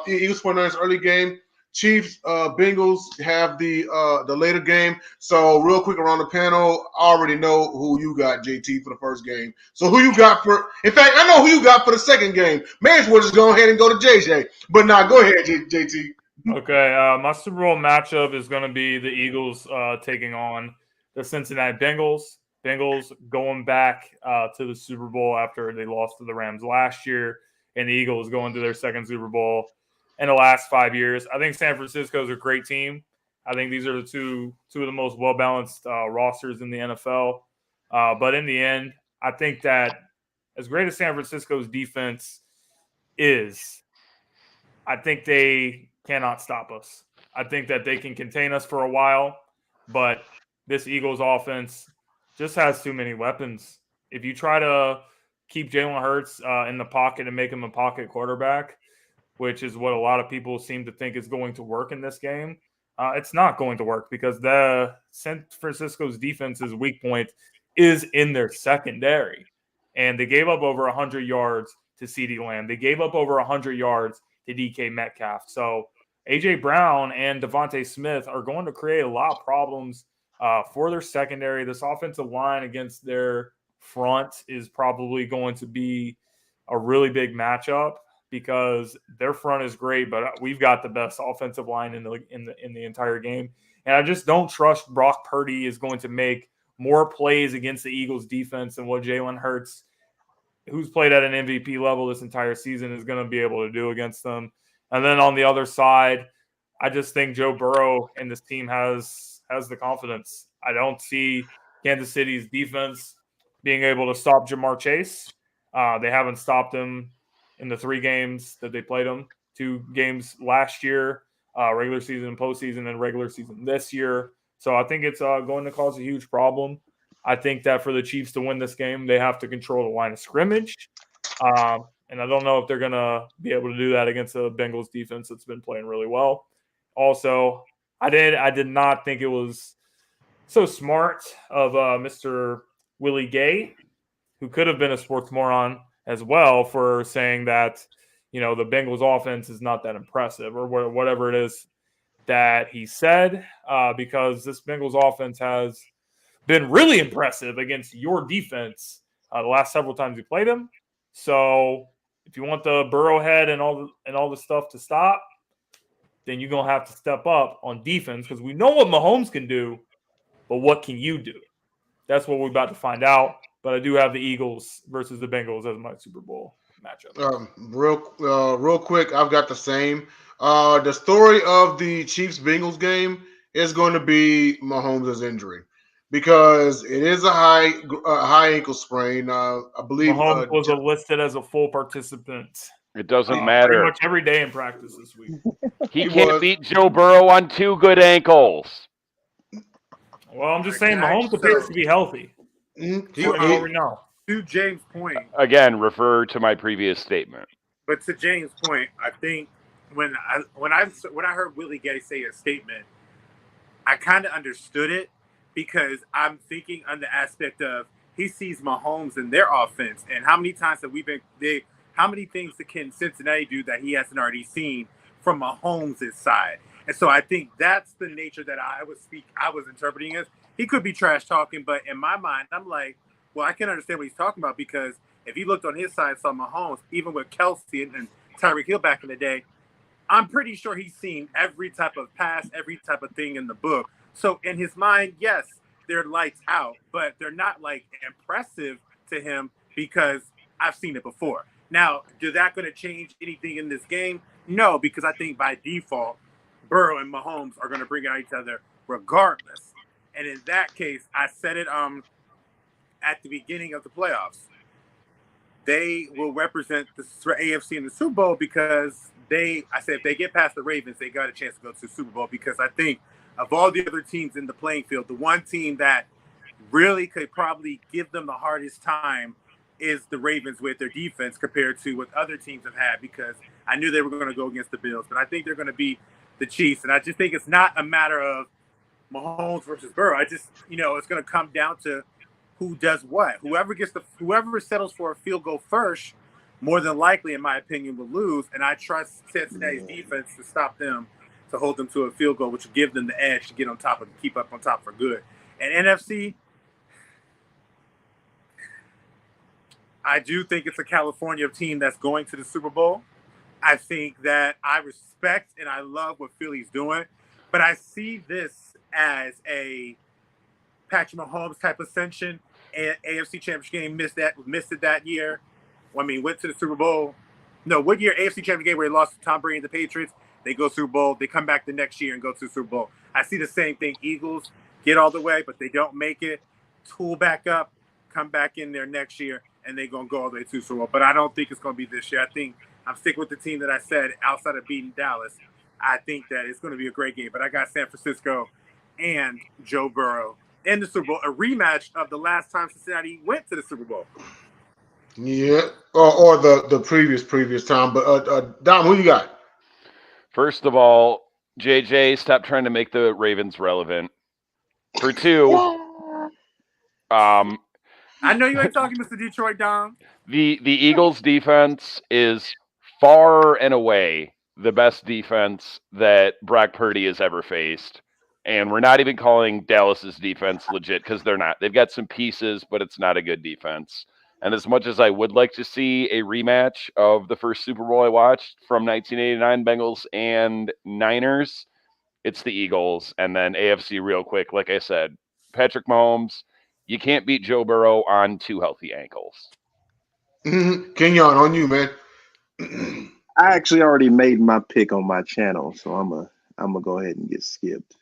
Eagles 49ers early game. Chiefs, Bengals have the later game. So real quick around the panel, I already know who you got, JT, for the first game. So who you got for? In fact, I know who you got for the second game. May as well just go ahead and go to JJ. But now, go ahead, JT. Okay, my Super Bowl matchup is going to be the Eagles taking on the Cincinnati Bengals. Bengals going back to the Super Bowl after they lost to the Rams last year, and the Eagles going to their second Super Bowl in the last 5 years. I think San Francisco is a great team. I think these are the two of the most well-balanced rosters in the NFL. But in the end, I think that as great as San Francisco's defense is, I think they cannot stop us. I think that they can contain us for a while, but this Eagles offense just has too many weapons. If you try to keep Jalen Hurts in the pocket and make him a pocket quarterback, which is what a lot of people seem to think is going to work in this game, it's not going to work because the San Francisco's defense's weak point is in their secondary. And they gave up over 100 yards to CeeDee Lamb. They gave up over 100 yards to DK Metcalf. So A.J. Brown and Devontae Smith are going to create a lot of problems for their secondary. This offensive line against their front is probably going to be a really big matchup because their front is great, but we've got the best offensive line in the entire game. And I just don't trust Brock Purdy is going to make more plays against the Eagles defense than what Jalen Hurts, who's played at an MVP level this entire season, is going to be able to do against them. And then on the other side, I just think Joe Burrow and this team has the confidence. I don't see Kansas City's defense being able to stop Jamar Chase. They haven't stopped him in the 3 games that they played him, 2 games last year, regular season, postseason, and regular season this year. So I think it's going to cause a huge problem. I think that for the Chiefs to win this game, they have to control the line of scrimmage. And I don't know if they're going to be able to do that against the Bengals defense that's been playing really well. Also, I did not think it was so smart of Mr. Willie Gay, who could have been a sports moron as well, for saying that, the Bengals offense is not that impressive or whatever it is that he said, because this Bengals offense has been really impressive against your defense the last several times you played them. So if you want the Burrowhead and all the stuff to stop, then you're gonna have to step up on defense, because we know what Mahomes can do, but what can you do? That's what we're about to find out. But I do have the Eagles versus the Bengals as my Super Bowl matchup. Real quick, I've got the same. The story of the Chiefs-Bengals game is going to be Mahomes' injury, because it is a high ankle sprain. I believe Mahomes was listed as a full participant. It doesn't matter. Pretty much every day in practice this week. He can't beat Joe Burrow on 2 good ankles. Well, I'm just saying Mahomes appears to be healthy. To James' point, again, refer to my previous statement. But to James' point, I think when I heard Willie Gay say a statement, I kind of understood it, because I'm thinking on the aspect of he sees Mahomes in their offense, and how many times have how many things can Cincinnati do that he hasn't already seen from Mahomes' side? And so I think that's the nature that I was interpreting as. He could be trash talking, but in my mind, I'm like, well, I can understand what he's talking about, because if he looked on his side and saw Mahomes, even with Kelsey and Tyreek Hill back in the day, I'm pretty sure he's seen every type of pass, every type of thing in the book. So in his mind, yes, they're lights out, but they're not like impressive to him because I've seen it before. Now, is that going to change anything in this game? No, because I think by default, Burrow and Mahomes are going to bring out each other regardless. And in that case, I said it at the beginning of the playoffs. They will represent the AFC in the Super Bowl, because I said if they get past the Ravens, they got a chance to go to the Super Bowl, because I think of all the other teams in the playing field, the one team that really could probably give them the hardest time is the Ravens with their defense compared to what other teams have had, because I knew they were going to go against the Bills, but I think they're going to be the Chiefs. And I just think it's not a matter of Mahomes versus Burrow. I just, it's going to come down to who does what. Whoever settles for a field goal first, more than likely, in my opinion, will lose. And I trust Cincinnati's defense to stop them, to hold them to a field goal, which will give them the edge to get on top keep up on top for good. And NFC, I do think it's a California team that's going to the Super Bowl. I think that I respect and I love what Philly's doing, but I see this as a Patrick Mahomes type ascension. AFC Championship game, missed it that year. Went to the Super Bowl. No, what year? AFC Championship game where he lost to Tom Brady and the Patriots. They go Super Bowl. They come back the next year and go to the Super Bowl. I see the same thing. Eagles get all the way, but they don't make it. Tool back up, come back in there next year, and they're going to go all the way to Super Bowl. But I don't think it's going to be this year. I think I'm sticking with the team that I said outside of beating Dallas. I think that it's going to be a great game. But I got San Francisco and Joe Burrow in the Super Bowl, a rematch of the last time Cincinnati went to the Super Bowl. Yeah, or the previous time. But Dom, who you got? First of all, JJ, stop trying to make the Ravens relevant. For two, I know you ain't talking, Mr. Detroit Dom. the Eagles' defense is far and away the best defense that Brock Purdy has ever faced. And we're not even calling Dallas's defense legit because they're not. They've got some pieces, but it's not a good defense. And as much as I would like to see a rematch of the first Super Bowl I watched from 1989, Bengals and Niners, it's the Eagles. And then AFC real quick, like I said, Patrick Mahomes, you can't beat Joe Burrow on 2 healthy ankles. Kenyon, on you, man. I actually already made my pick on my channel, so I'm gonna go ahead and get skipped.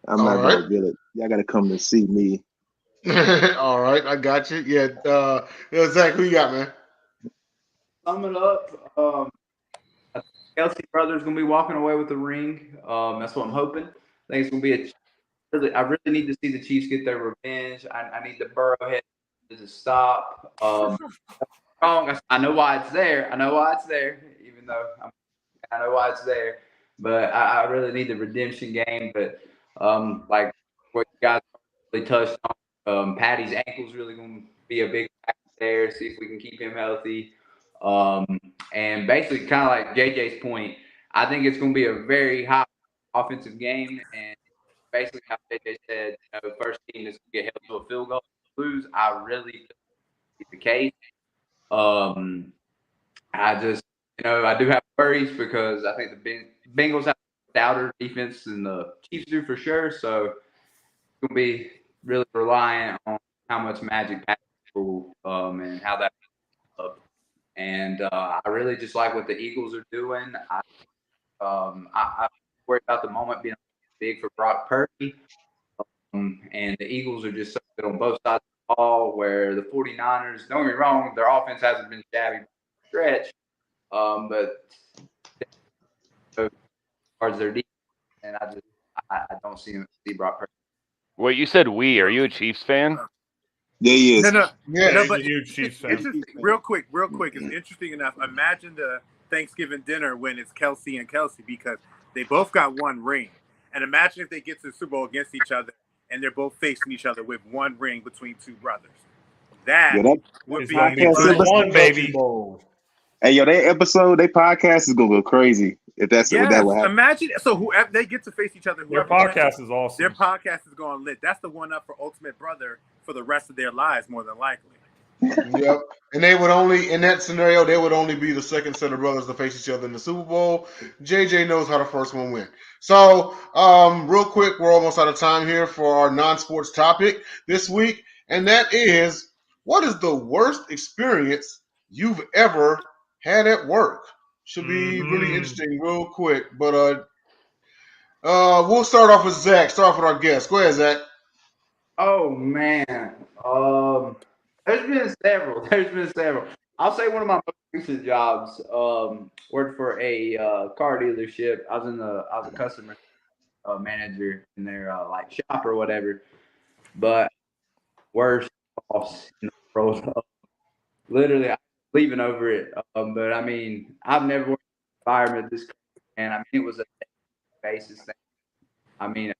I'm not gonna get it. Y'all gotta come to see me. All right, I got you. Yeah, Zach, who you got, man? Sum it up. Kelsey brothers gonna be walking away with the ring. That's what I'm hoping. I think it's gonna be I really need to see the Chiefs get their revenge. I need the Burrowhead to stop. Wrong. I know why it's there. Even though I know why it's there. But I really need the redemption game. But like what you guys really touched on, Patty's ankle's really going to be a big factor there. See if we can keep him healthy. And basically, kind of like JJ's point, I think it's going to be a very high offensive game. And basically, how JJ said, first team that's going to get held to a field goal lose. I really feel that's the case. I just, I do have worries because I think the Bengals have a stouter defense than the Chiefs do for sure. So it's going to be really reliant on how much magic Patrick will and how that up. And I really just like what the Eagles are doing. I worry about the moment being big for Brock Purdy. And the Eagles are just so good on both sides of the ball, where the 49ers, don't get me wrong, their offense hasn't been shabby by a stretch. But as far as their defense, and I don't see Brock Purdy. Wait, you said we. Are you a Chiefs fan? Yeah, he is. No, Yeah, but huge Chiefs fan. real quick. It's interesting enough. Imagine the Thanksgiving dinner when it's Kelsey and Kelsey because they both got one ring. And imagine if they get to the Super Bowl against each other and they're both facing each other with one ring between two brothers. That would be one baby. Hey, yo, their podcast is gonna go crazy if that's what that would happen. Imagine whoever they get to face each other. Their podcast is awesome. Their podcast is going lit. That's the one up for Ultimate Brother for the rest of their lives, more than likely. Yep. And they would only, in that scenario, they would only be the second set of brothers to face each other in the Super Bowl. JJ knows how the first one went. So, real quick, we're almost out of time here for our non-sports topic this week, and that is, what is the worst experience you've ever had at work? Should be really interesting real quick. But we'll start off with Zach. Start off with our guest. Go ahead, Zach. Oh, man. There's been several. I'll say one of my most recent jobs worked for a car dealership. I was a customer manager in their like shop or whatever. But worst boss in the world. Literally, I'm leaving over it. But I mean, I've never worked in an environment this crazy, and I mean, it was a basis thing. I mean,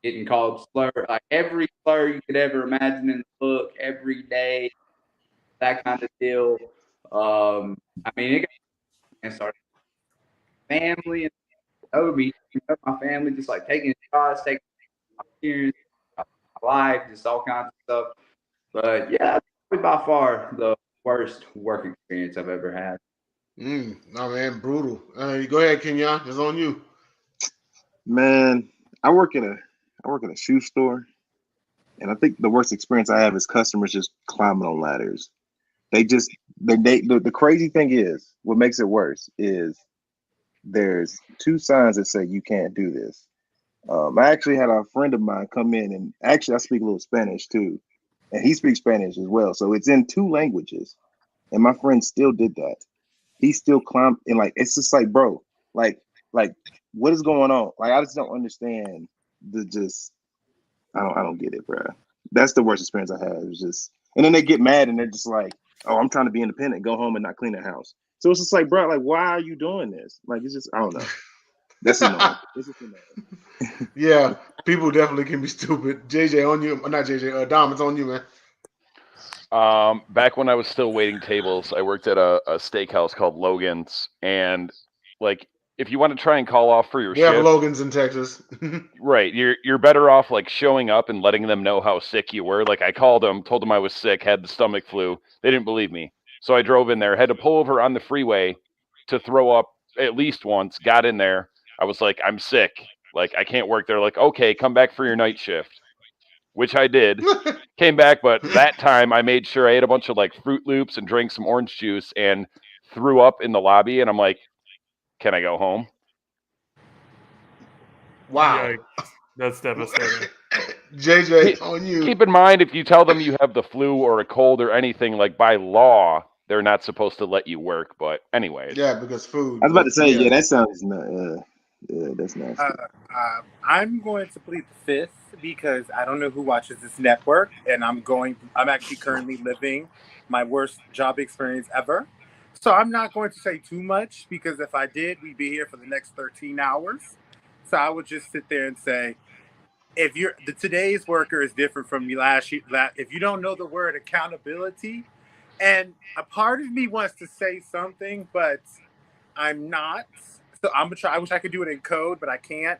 getting called slur, like every slur you could ever imagine in the book, every day, that kind of deal. I mean, it got and started family and Obi, my family just like taking shots, taking my experience, my life, just all kinds of stuff. But yeah, probably by far the worst work experience I've ever had. No, man, brutal. Go ahead, Kenyon. It's on you. Man, I work in a shoe store, and I think the worst experience I have is customers just climbing on ladders. The crazy thing is, what makes it worse is there's two signs that say you can't do this, I actually had a friend of mine come in, and actually I speak a little Spanish too, and he speaks Spanish as well. So it's in 2 languages, and my friend still did that. He still climbed, and like it's just like, bro, like what is going on? Like I just don't understand the just. I don't get it, bro. That's the worst experience I had. It was just, and then they get mad and they're just like, "Oh, I'm trying to be independent, go home and not clean the house." So it's just like, bro, like why are you doing this? Like it's just, I don't know. That's annoying. It's just annoying. Yeah, people definitely can be stupid. JJ on you, not JJ. Dom, it's on you, man. Back when I was still waiting tables, I worked at a steakhouse called Logan's, and like if you want to try and call off for your We have shift, Logans in Texas. right, you're better off like showing up and letting them know how sick you were. Like I called them, told them I was sick, had the stomach flu. They didn't believe me, so I drove in there, had to pull over on the freeway to throw up at least once. Got in there, I was like, I'm sick, like I can't work. They're like, okay, come back for your night shift, which I did. Came back, but that time I made sure I ate a bunch of like Fruit Loops and drank some orange juice and threw up in the lobby. And I'm like, can I go home? Wow. Yikes. That's devastating. JJ, on you. Keep in mind, if you tell them you have the flu or a cold or anything, like by law, they're not supposed to let you work. But anyways, Yeah, because food. I was about to say, yeah. that sounds that's nasty. I'm going to plead the fifth because I don't know who watches this network, and I'm actually currently living my worst job experience ever. So I'm not going to say too much because if I did, we'd be here for the next 13 hours. So I would just sit there and say, if today's worker is different from last year, if you don't know the word accountability, and a part of me wants to say something, but I'm not. So I'm gonna try. I wish I could do it in code, but I can't.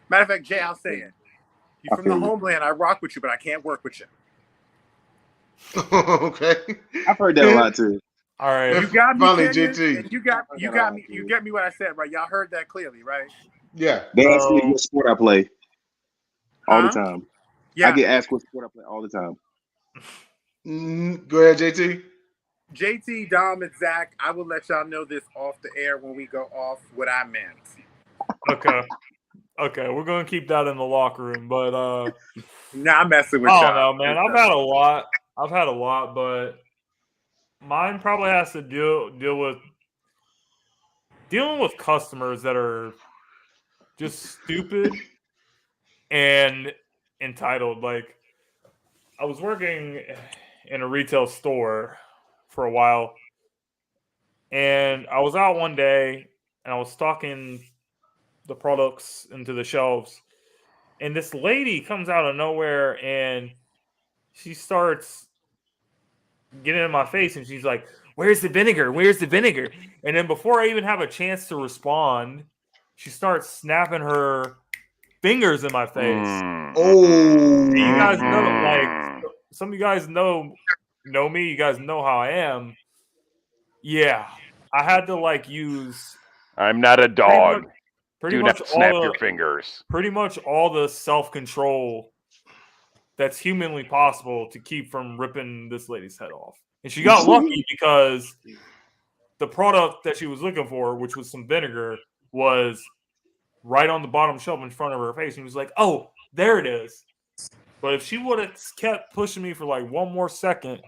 Matter of fact, Jay, I'll say it. You're from the homeland. I rock with you, but I can't work with you. Okay. I've heard that a lot too. All right. You got me, Finally, Kenyon, JT. and you got me. You get me what I said, right? Y'all heard that clearly, right? Yeah. They ask me what sport I play all the time. Yeah. I get asked what sport I play all the time. Go ahead, JT. JT, Dom, and Zach, I will let y'all know this off the air when we go off what I meant. Okay, we're gonna keep that in the locker room, but Nah, I'm messing with I y'all. don't know, man. I've had a lot, but mine probably has to dealing with customers that are just stupid and entitled. Like I was working in a retail store for a while, and I was out one day and I was stocking the products into the shelves, and this lady comes out of nowhere and she starts getting in my face and she's like, "Where's the vinegar? Where's the vinegar?" And then before I even have a chance to respond, she starts snapping her fingers in my face. Oh. And you guys know, like, some of you guys know me. You guys know how I am. Yeah, I had to like use. I'm not a dog. Pretty Do much not snap your fingers. Pretty much all the self-control that's humanly possible to keep from ripping this lady's head off. And she got lucky because the product that she was looking for, which was some vinegar, was right on the bottom shelf in front of her face. And she was like, "Oh, there it is." But if she would have kept pushing me for like one more second,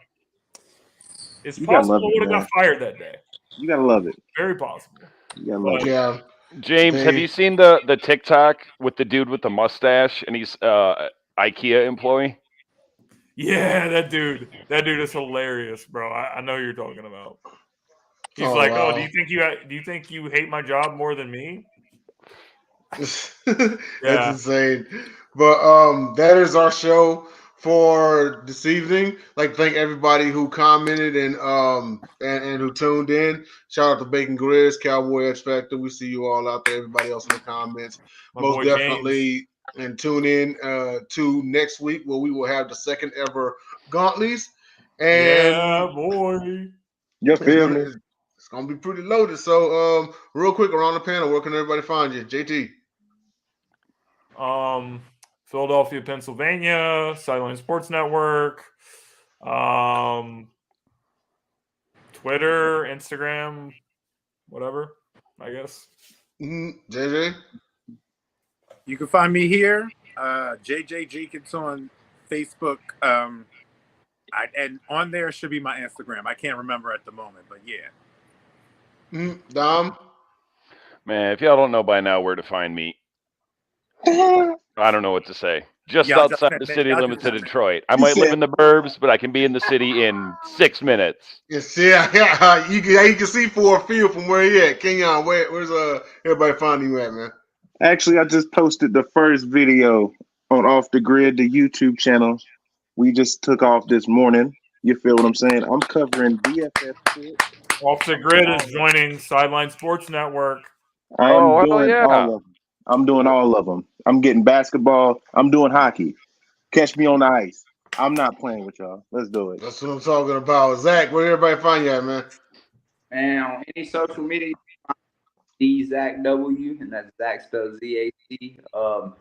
it's possible I would have got fired that day. You gotta love it. Very possible. You gotta love it. Yeah. James, have you seen the TikTok with the dude with the mustache and he's IKEA employee? Yeah, that dude is hilarious, bro. I know who you're talking about. He's like, wow. "Oh, do you think you hate my job more than me?" That's insane. But that is our show for this evening. Like, thank everybody who commented and who tuned in. Shout out to Bacon Grizz, Cowboy X Factor. We see you all out there. Everybody else in the comments. Most definitely. James. And tune in to next week where we will have the second ever Gauntlets. And yeah, boy. You feel me? It's gonna be pretty loaded. So real quick around the panel, where can everybody find you? JT. Philadelphia, Pennsylvania, Sideline Sports Network, Twitter, Instagram, whatever, I guess. JJ? You can find me here, JJ Jenkins on Facebook. And on there should be my Instagram. I can't remember at the moment, but yeah. Dom? Man, if y'all don't know by now where to find me, I don't know what to say. Just outside the city limits of Detroit. I might live in the burbs, but I can be in the city in 6 minutes. Yes, yeah. You can see for a field from where he at. Kenyon, where's everybody finding you at, man? Actually, I just posted the first video on Off the Grid, the YouTube channel. We just took off this morning. You feel what I'm saying? I'm covering DFS sports. Off the Grid is joining Sideline Sports Network. I'm doing all of them. I'm getting basketball. I'm doing hockey. Catch me on the ice. I'm not playing with y'all. Let's do it. That's what I'm talking about. Zach, where everybody find you at, man? And on any social media, Zach W, and that's Zach spelled Z-A-C. We'll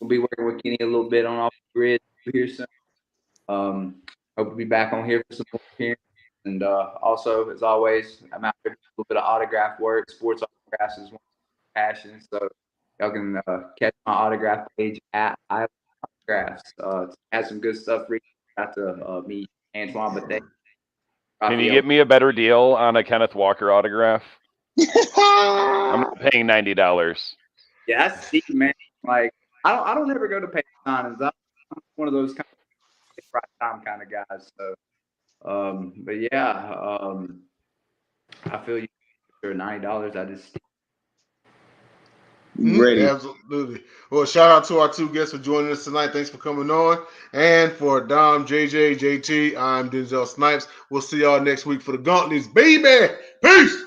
be working with Kenny a little bit on Off the Grid here soon. Hope to be back on here for some more appearances. And also, as always, I'm out here doing a little bit of autograph work. Sports autographs is one of my passions. So y'all can catch my autograph page at I Autographs. Had some good stuff. Got to meet Antoine Bethune. Can you get me a better deal on a Kenneth Walker autograph? I'm not paying $90. Yeah, that's deep, man. Like I don't ever go to pay signings. I'm one of those kind of right time kind of guys. So, but yeah, I feel you for $90. I just ready. Absolutely. Well, shout out to our two guests for joining us tonight. Thanks for coming on. And for Dom, JJ, JT, I'm Denzel Snipes. We'll see y'all next week for the Gauntlets, baby. Peace.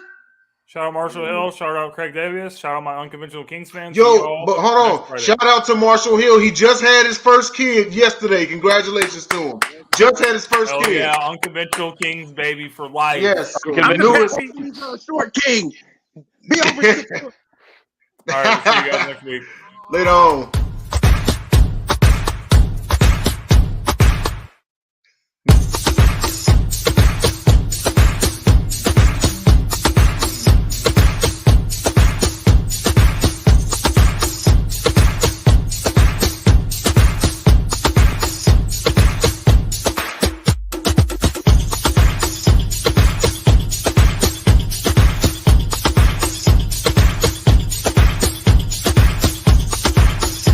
Shout out Marshall Hill. Shout out Craig Davis. Shout out my Unconventional Kings fans. Yo, but hold on. Shout out to Marshall Hill. He just had his first kid yesterday. Congratulations to him. Just had his first kid. Yeah, Unconventional Kings, baby, for life. Yes. Newest short king. Be over. All right, we'll see you guys next week. Later on.